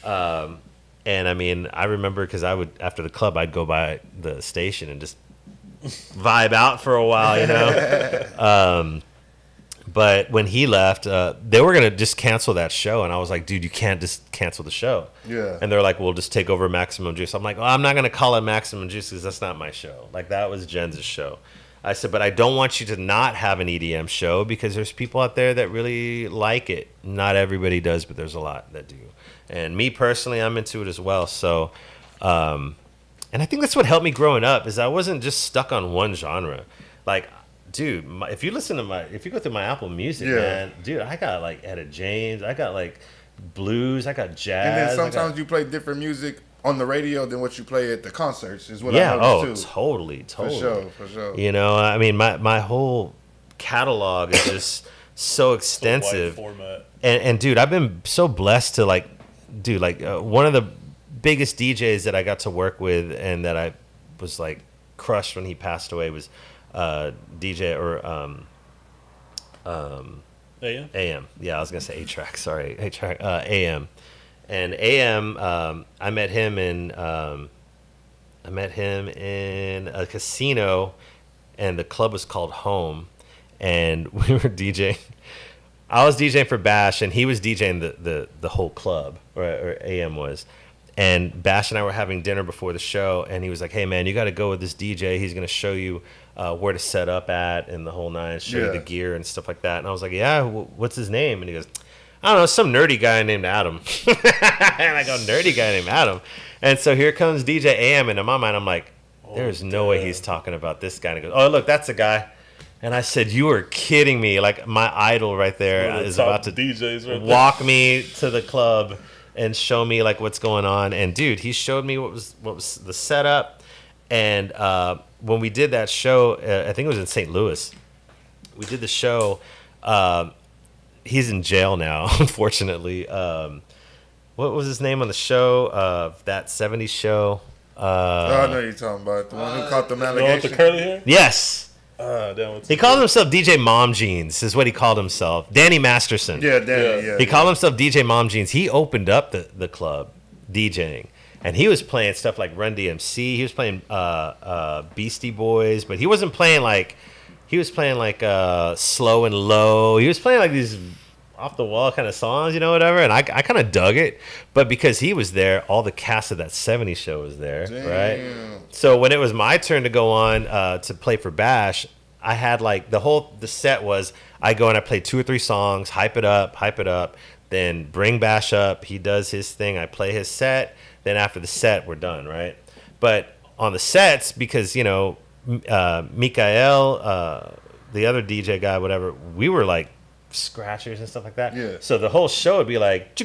And I mean, I remember because I would, after the club, I'd go by the station and just vibe out for a while, you know? But when he left, they were going to just cancel that show. And I was like, dude, you can't just cancel the show. Yeah. And they're like, we'll just take over Maximum Juice. I'm like, well, I'm not going to call it Maximum Juice because that's not my show. Like, that was Jens' show. I said, but I don't want you to not have an EDM show because there's people out there that really like it. Not everybody does, but there's a lot that do. And me personally, I'm into it as well. So, and I think that's what helped me growing up is I wasn't just stuck on one genre. Like, dude, if you go through my Apple Music, man, dude, I got like Etta James, I got like blues, I got jazz. And then sometimes you play different music on the radio than what you play at the concerts is what I noticed too. Totally. For sure. You know, I mean, my whole catalog is just so extensive. Format. And dude, I've been so blessed to one of the biggest DJs that I got to work with and that I was like crushed when he passed away was DJ or AM. Yeah, I was gonna say A-Track. Sorry, A-Track. AM. And AM, I met him in a casino, and the club was called Home, and we were DJing. I was DJing for Bash, and he was DJing the whole club, or AM was. And Bash and I were having dinner before the show, and he was like, hey, man, you got to go with this DJ. He's going to show you where to set up at and the whole nine, show you the gear and stuff like that. And I was like, yeah, what's his name? And he goes, I don't know, some nerdy guy named Adam. And I go, nerdy guy named Adam. And so here comes DJ AM, and in my mind, I'm like, there's no way he's talking about this guy. And he goes, oh, look, that's a guy. And I said, you are kidding me. Like, my idol right there is about to walk me to the club and show me, like, what's going on. And, dude, he showed me what was the setup. And when we did that show, I think it was in St. Louis. We did the show. He's in jail now, unfortunately. What was his name on the show? That 70s show? I know you're talking about. The one who caught the allegation. The curly hair? Yes. He called himself DJ Mom Jeans, is what he called himself. Danny Masterson. Yeah, Danny, yeah. He called himself DJ Mom Jeans. He opened up the club DJing. And he was playing stuff like Run DMC. He was playing Beastie Boys. But he wasn't playing like... He was playing like Slow and Low. He was playing like these off-the-wall kind of songs, you know, whatever. And I kind of dug it. But because he was there, all the cast of that 70s show was there, right? So when it was my turn to go on to play for Bash, I had like the set was I go and I play 2 or 3 songs, hype it up, then bring Bash up. He does his thing. I play his set. Then after the set, we're done, right? But on the sets because Mikael, the other DJ guy, whatever, we were like scratchers and stuff like that. Yeah. So the whole show would be like,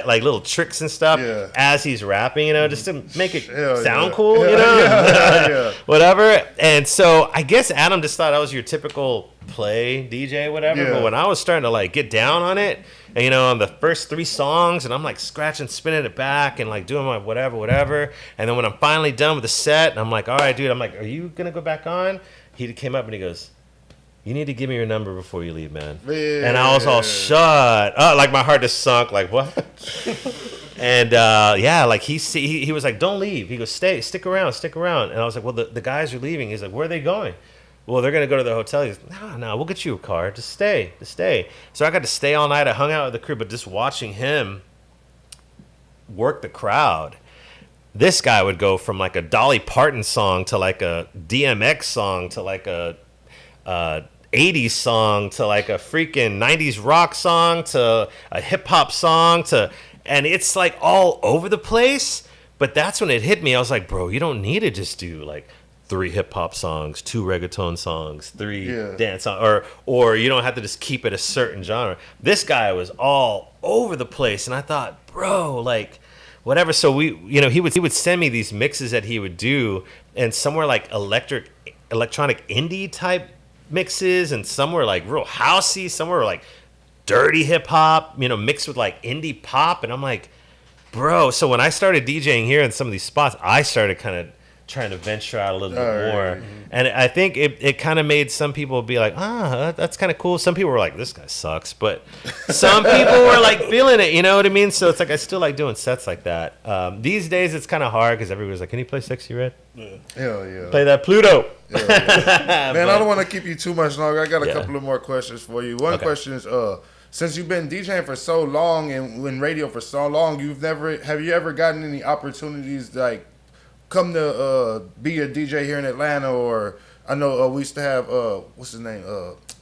like little tricks and stuff as he's rapping, just to make it sound cool, whatever. And so I guess Adam just thought I was your typical play DJ, whatever. Yeah. But when I was starting to like get down on it, and on the first 3 songs, and I'm like scratching, spinning it back, and like doing my whatever. And then when I'm finally done with the set, and I'm like, all right, dude, I'm like, are you gonna go back on? He came up and he goes, you need to give me your number before you leave, man. Yeah. And I was all shut up, like my heart just sunk, like what? And like he was like, don't leave. He goes, stick around. And I was like, well, the guys are leaving. He's like, where are they going? Well, they're gonna go to the hotel. He goes, no, we'll get you a car. Just stay. So I got to stay all night. I hung out with the crew, but just watching him work the crowd. This guy would go from like a Dolly Parton song to like a DMX song to like a 80s song to like a freaking 90s rock song to a hip hop song and it's like all over the place. But that's when it hit me. I was like, bro, you don't need to just do like 3 hip hop songs, 2 reggaeton songs, 3 dance songs, or you don't have to just keep it a certain genre. This guy was all over the place, and I thought, bro, like whatever. So he would send me these mixes that he would do, and some were like electronic indie type mixes, and some were like real housey, some were like dirty hip hop, mixed with like indie pop, and I'm like, bro. So when I started DJing here in some of these spots, I started kind of trying to venture out a little bit more. And I think it kind of made some people be like, that's kind of cool. Some people were like, this guy sucks. But some people were like feeling it, you know what I mean? So it's like I still like doing sets like that. These days it's kind of hard because everybody's like, can you play Sexy Red? Hell yeah. Play that Pluto. Man, I don't want to keep you too much longer. I got a couple of more questions for you. One question is, since you've been DJing for so long and in radio for so long, have you ever gotten any opportunities like come to be a DJ here in Atlanta? Or I know we used to have what's his name,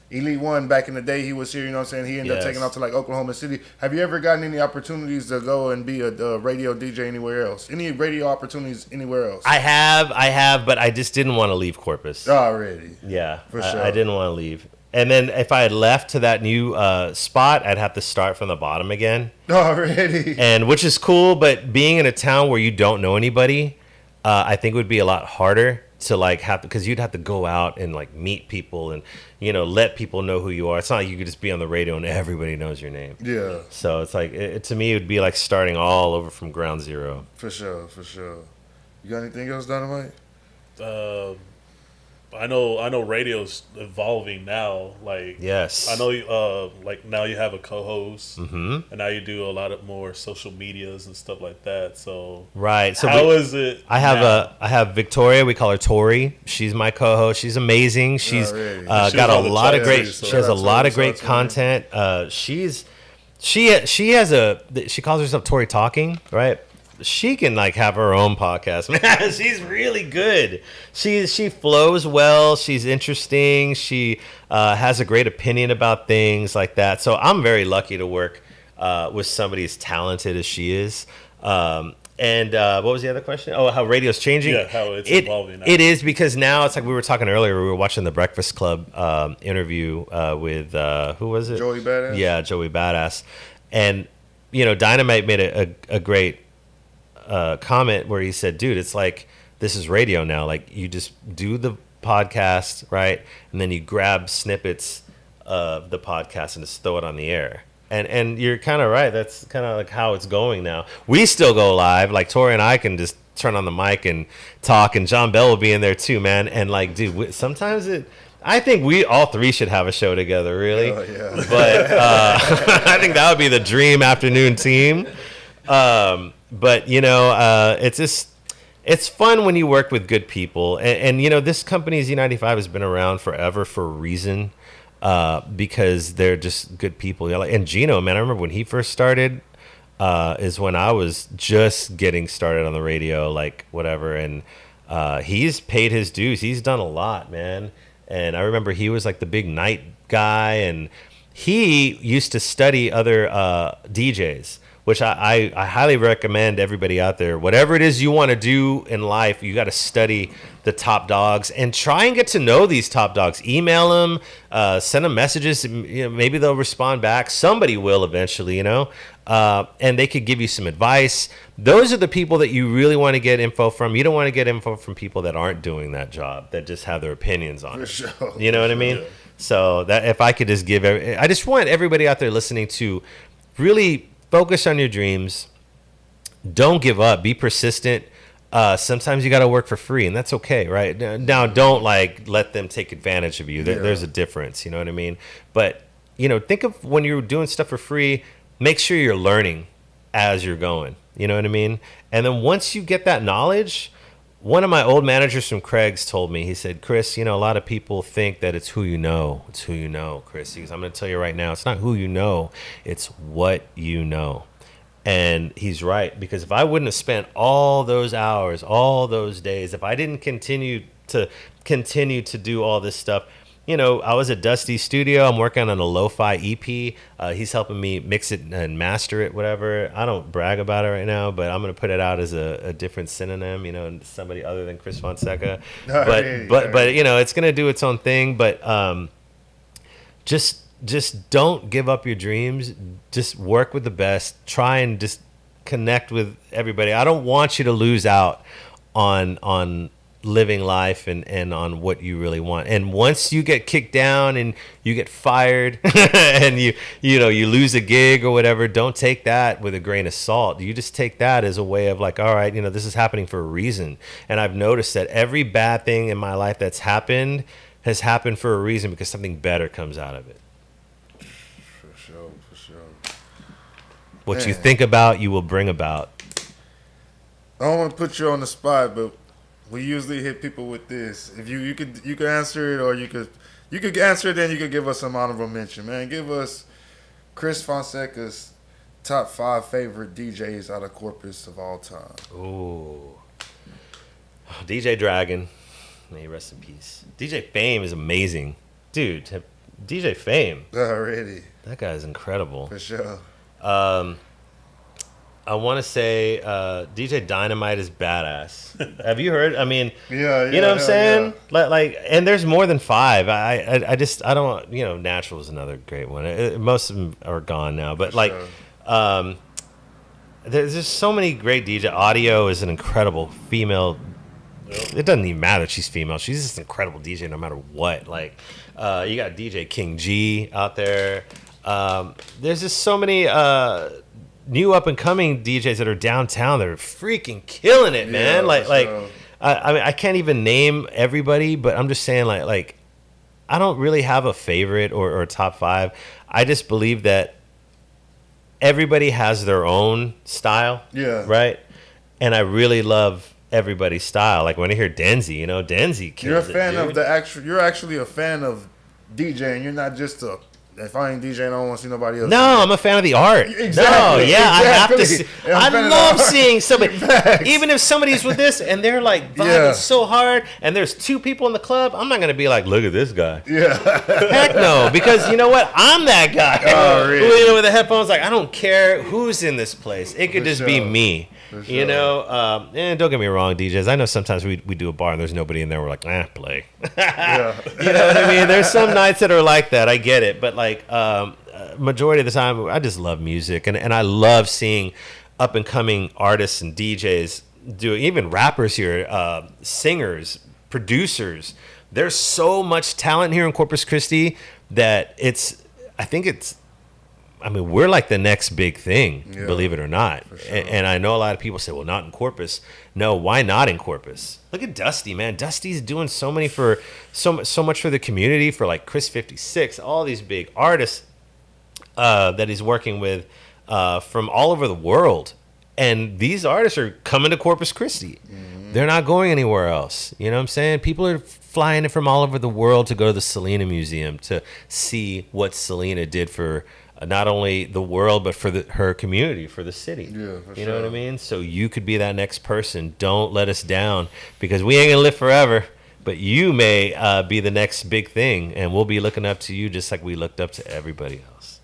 Elite One back in the day. He was here, you know what I'm saying? He ended up taking off to like Oklahoma City. Have you ever gotten any opportunities to go and be a radio DJ anywhere else? Any radio opportunities anywhere else? I have, but I just didn't want to leave Corpus. Already. Yeah, for sure. I didn't want to leave. And then if I had left to that new spot, I'd have to start from the bottom again. Already. And which is cool, but being in a town where you don't know anybody, I think would be a lot harder to like have to, because you'd have to go out and like meet people and let people know who you are. It's not like you could just be on the radio and everybody knows your name. Yeah. So it's like to me it would be like starting all over from ground zero. For sure. You got anything else, Dynamite? I know radio's evolving now. Like, yes, I know. Like now you have a co-host, and now you do a lot of more social medias and stuff like that. So right. So how is it? I have Victoria. We call her Tori. She's my co-host. She's amazing. She's got a lot of great. She has a lot of great content. She calls herself Tori Talking, right? She can like have her own podcast. Man, she's really good. She flows well. She's interesting. She has a great opinion about things like that. So I'm very lucky to work with somebody as talented as she is. And what was the other question? Oh, how radio's changing? Yeah, how it's evolving now. It is, because now it's like we were talking earlier. We were watching the Breakfast Club interview with who was it? Joey Badass. Yeah, Joey Badass. And Dynamite made a great comment where he said, dude, it's like this is radio now. Like you just do the podcast, right? And then you grab snippets of the podcast and just throw it on the air. And you're kind of right. That's kind of like how it's going now. We still go live. Like Tori and I can just turn on the mic and talk, and John Bell will be in there too, man. And like, dude, sometimes I think we all three should have a show together, really. Oh, yeah. But I think that would be the dream afternoon team. But it's fun when you work with good people, and this company Z95 has been around forever for a reason, because they're just good people. And Gino, man, I remember when he first started, is when I was just getting started on the radio, like whatever, and he's paid his dues. He's done a lot, man. And I remember he was like the big night guy, and he used to study other DJs. which I highly recommend everybody out there. Whatever it is you want to do in life, you got to study the top dogs and try and get to know these top dogs. Email them, send them messages. You know, maybe they'll respond back. Somebody will eventually, you know, and they could give you some advice. Those are the people that you really want to get info from. You don't want to get info from people that aren't doing that job, that just have their opinions on it. Sure. You know what I mean? So that if I could just give, I just want everybody out there listening to really focus on your dreams. Don't give up. Be persistent. Sometimes you got to work for free, and that's okay, right? Now, don't like let them take advantage of you. There's a difference, you know what I mean? But you know, think of when you're doing stuff for free. Make sure you're learning as you're going. You know what I mean? And then once you get that knowledge, one of my old managers from Craig's told me, he said, Chris, you know, a lot of people think that it's who you know. It's who you know, Chris. He goes, I'm going to tell you right now, it's not who you know, it's what you know. And he's right, because if I wouldn't have spent all those hours, all those days, if I didn't continue to do all this stuff, you know, I was at Dusty's studio. I'm working on a lo-fi EP. He's helping me mix it and master it, whatever. I don't brag about it right now, but I'm going to put it out as a different synonym, you know, somebody other than Chris Fonseca. But you know, it's going to do its own thing. But just don't give up your dreams. Just work with the best. Try and just connect with everybody. I don't want you to lose out on living life and on what you really want. And once you get kicked down and you get fired and you lose a gig or whatever, don't take that with a grain of salt. You just take that as a way of like, all right, you know, this is happening for a reason. And I've noticed that every bad thing in my life that's happened has happened for a reason, because something better comes out of it. For sure. What you think about, you will bring about. I don't want to put you on the spot, but we usually hit people with this. If you could answer it, or you could answer it, then you could give us some honorable mention, man. Give us Chris Fonseca's top 5 favorite DJs out of Corpus of all time. Ooh, DJ Dragon, may he rest in peace. DJ Fame is amazing, dude. DJ Fame, Already. that guy is incredible. For sure. I want to say DJ Dynamite is badass. Have you heard? I mean, Yeah, you know what I'm saying? yeah. Like, and there's more than 5. I don't, you know, Natural is another great one. Most of them are gone now, but For like, sure. there's just so many great DJ. Audio is an incredible female. It doesn't even matter if she's female. She's just an incredible DJ no matter what. Like, you got DJ King G out there. There's just so many new up and coming DJs that are downtown that are freaking killing it, man. Yeah, for sure. I mean, I can't even name everybody, but I'm just saying, like I don't really have a favorite or a top 5. I just believe that everybody has their own style. Yeah. Right. And I really love everybody's style. Like when I hear Denzi, you know, Denzi kills You're a fan it, dude. of the actual. You're actually a fan of DJing. You're not just a. If I ain't DJing, I don't want to see nobody else. No, I'm a fan of the art. Exactly, No, yeah, I have to. exactly. Yeah, I'm a fan I of love the art. seeing somebody, Facts. even if somebody's with this and they're like vibing Yeah. so hard, and there's 2 people in the club. I'm not gonna be like, look at this guy. Yeah. Heck no, because you know what? I'm that guy. Oh, really? Who, you know, with the headphones, like I don't care who's in this place. It could For just be sure. me. For You sure. know, and don't get me wrong, DJs. I know sometimes we do a bar and there's nobody in there. We're like, play. Yeah. You know what I mean? There's some nights that are like that. I get it, but like majority of the time, I just love music, and I love seeing up and coming artists and DJs do, even rappers here, singers, producers. There's so much talent here in Corpus Christi that I mean, we're like the next big thing, Yeah, believe it or not. for sure. And I know a lot of people say, well, not in Corpus. No, why not in Corpus? Look at Dusty, man. Dusty's doing so much for the community, for like Chris 56, all these big artists that he's working with from all over the world. And these artists are coming to Corpus Christi. Mm-hmm. They're not going anywhere else. You know what I'm saying? People are flying in from all over the world to go to the Selena Museum to see what Selena did for not only the world, but for her community, for the city. Yeah, for you know what I sure. mean? So you could be that next person. Don't let us down, because we ain't going to live forever. But you may be the next big thing, and we'll be looking up to you just like we looked up to everybody else.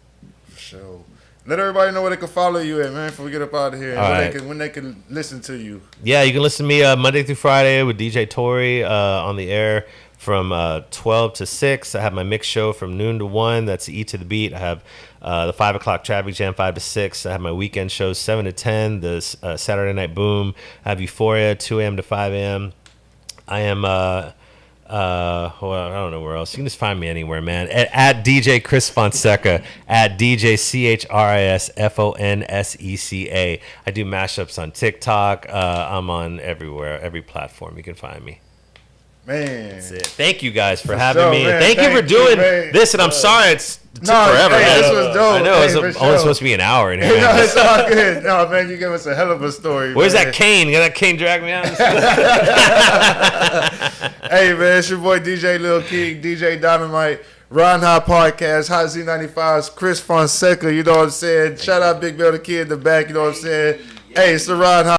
For sure. Let everybody know where they can follow you at, man, before we get up out of here. And All when, right. when they can listen to you. Yeah, you can listen to me Monday through Friday with DJ Tori on the air from 12 to 6. I have my mix show from noon to 1. That's E to the Beat. I have the 5 o'clock Traffic Jam, 5 to 6. I have my weekend shows, 7 to 10. The Saturday Night Boom. I have Euphoria, 2 a.m. to 5 a.m. I am... well, I don't know where else. You can just find me anywhere, man. At DJ Chris Fonseca, at DJ CHRISFONSECA. I do mashups on TikTok. I'm on everywhere, every platform. You can find me. Man. That's it. Thank you guys for having sure, me. man. Thank you for doing man. this. And I'm sorry it took No, forever. hey, this was dope. I know Hey, it's for only sure. supposed to be an hour in here. No, man. it's all good. No, man, you gave us a hell of a story. Where's man. that cane? You got that cane drag me out? Hey, man, it's your boy DJ Lil King, DJ Dynamite, Ron High Podcast, Hot Z95's Chris Fonseca, you know what I'm saying? Shout out Big Bill the Kid in the back, you know what I'm saying? Hey, it's the Ron High.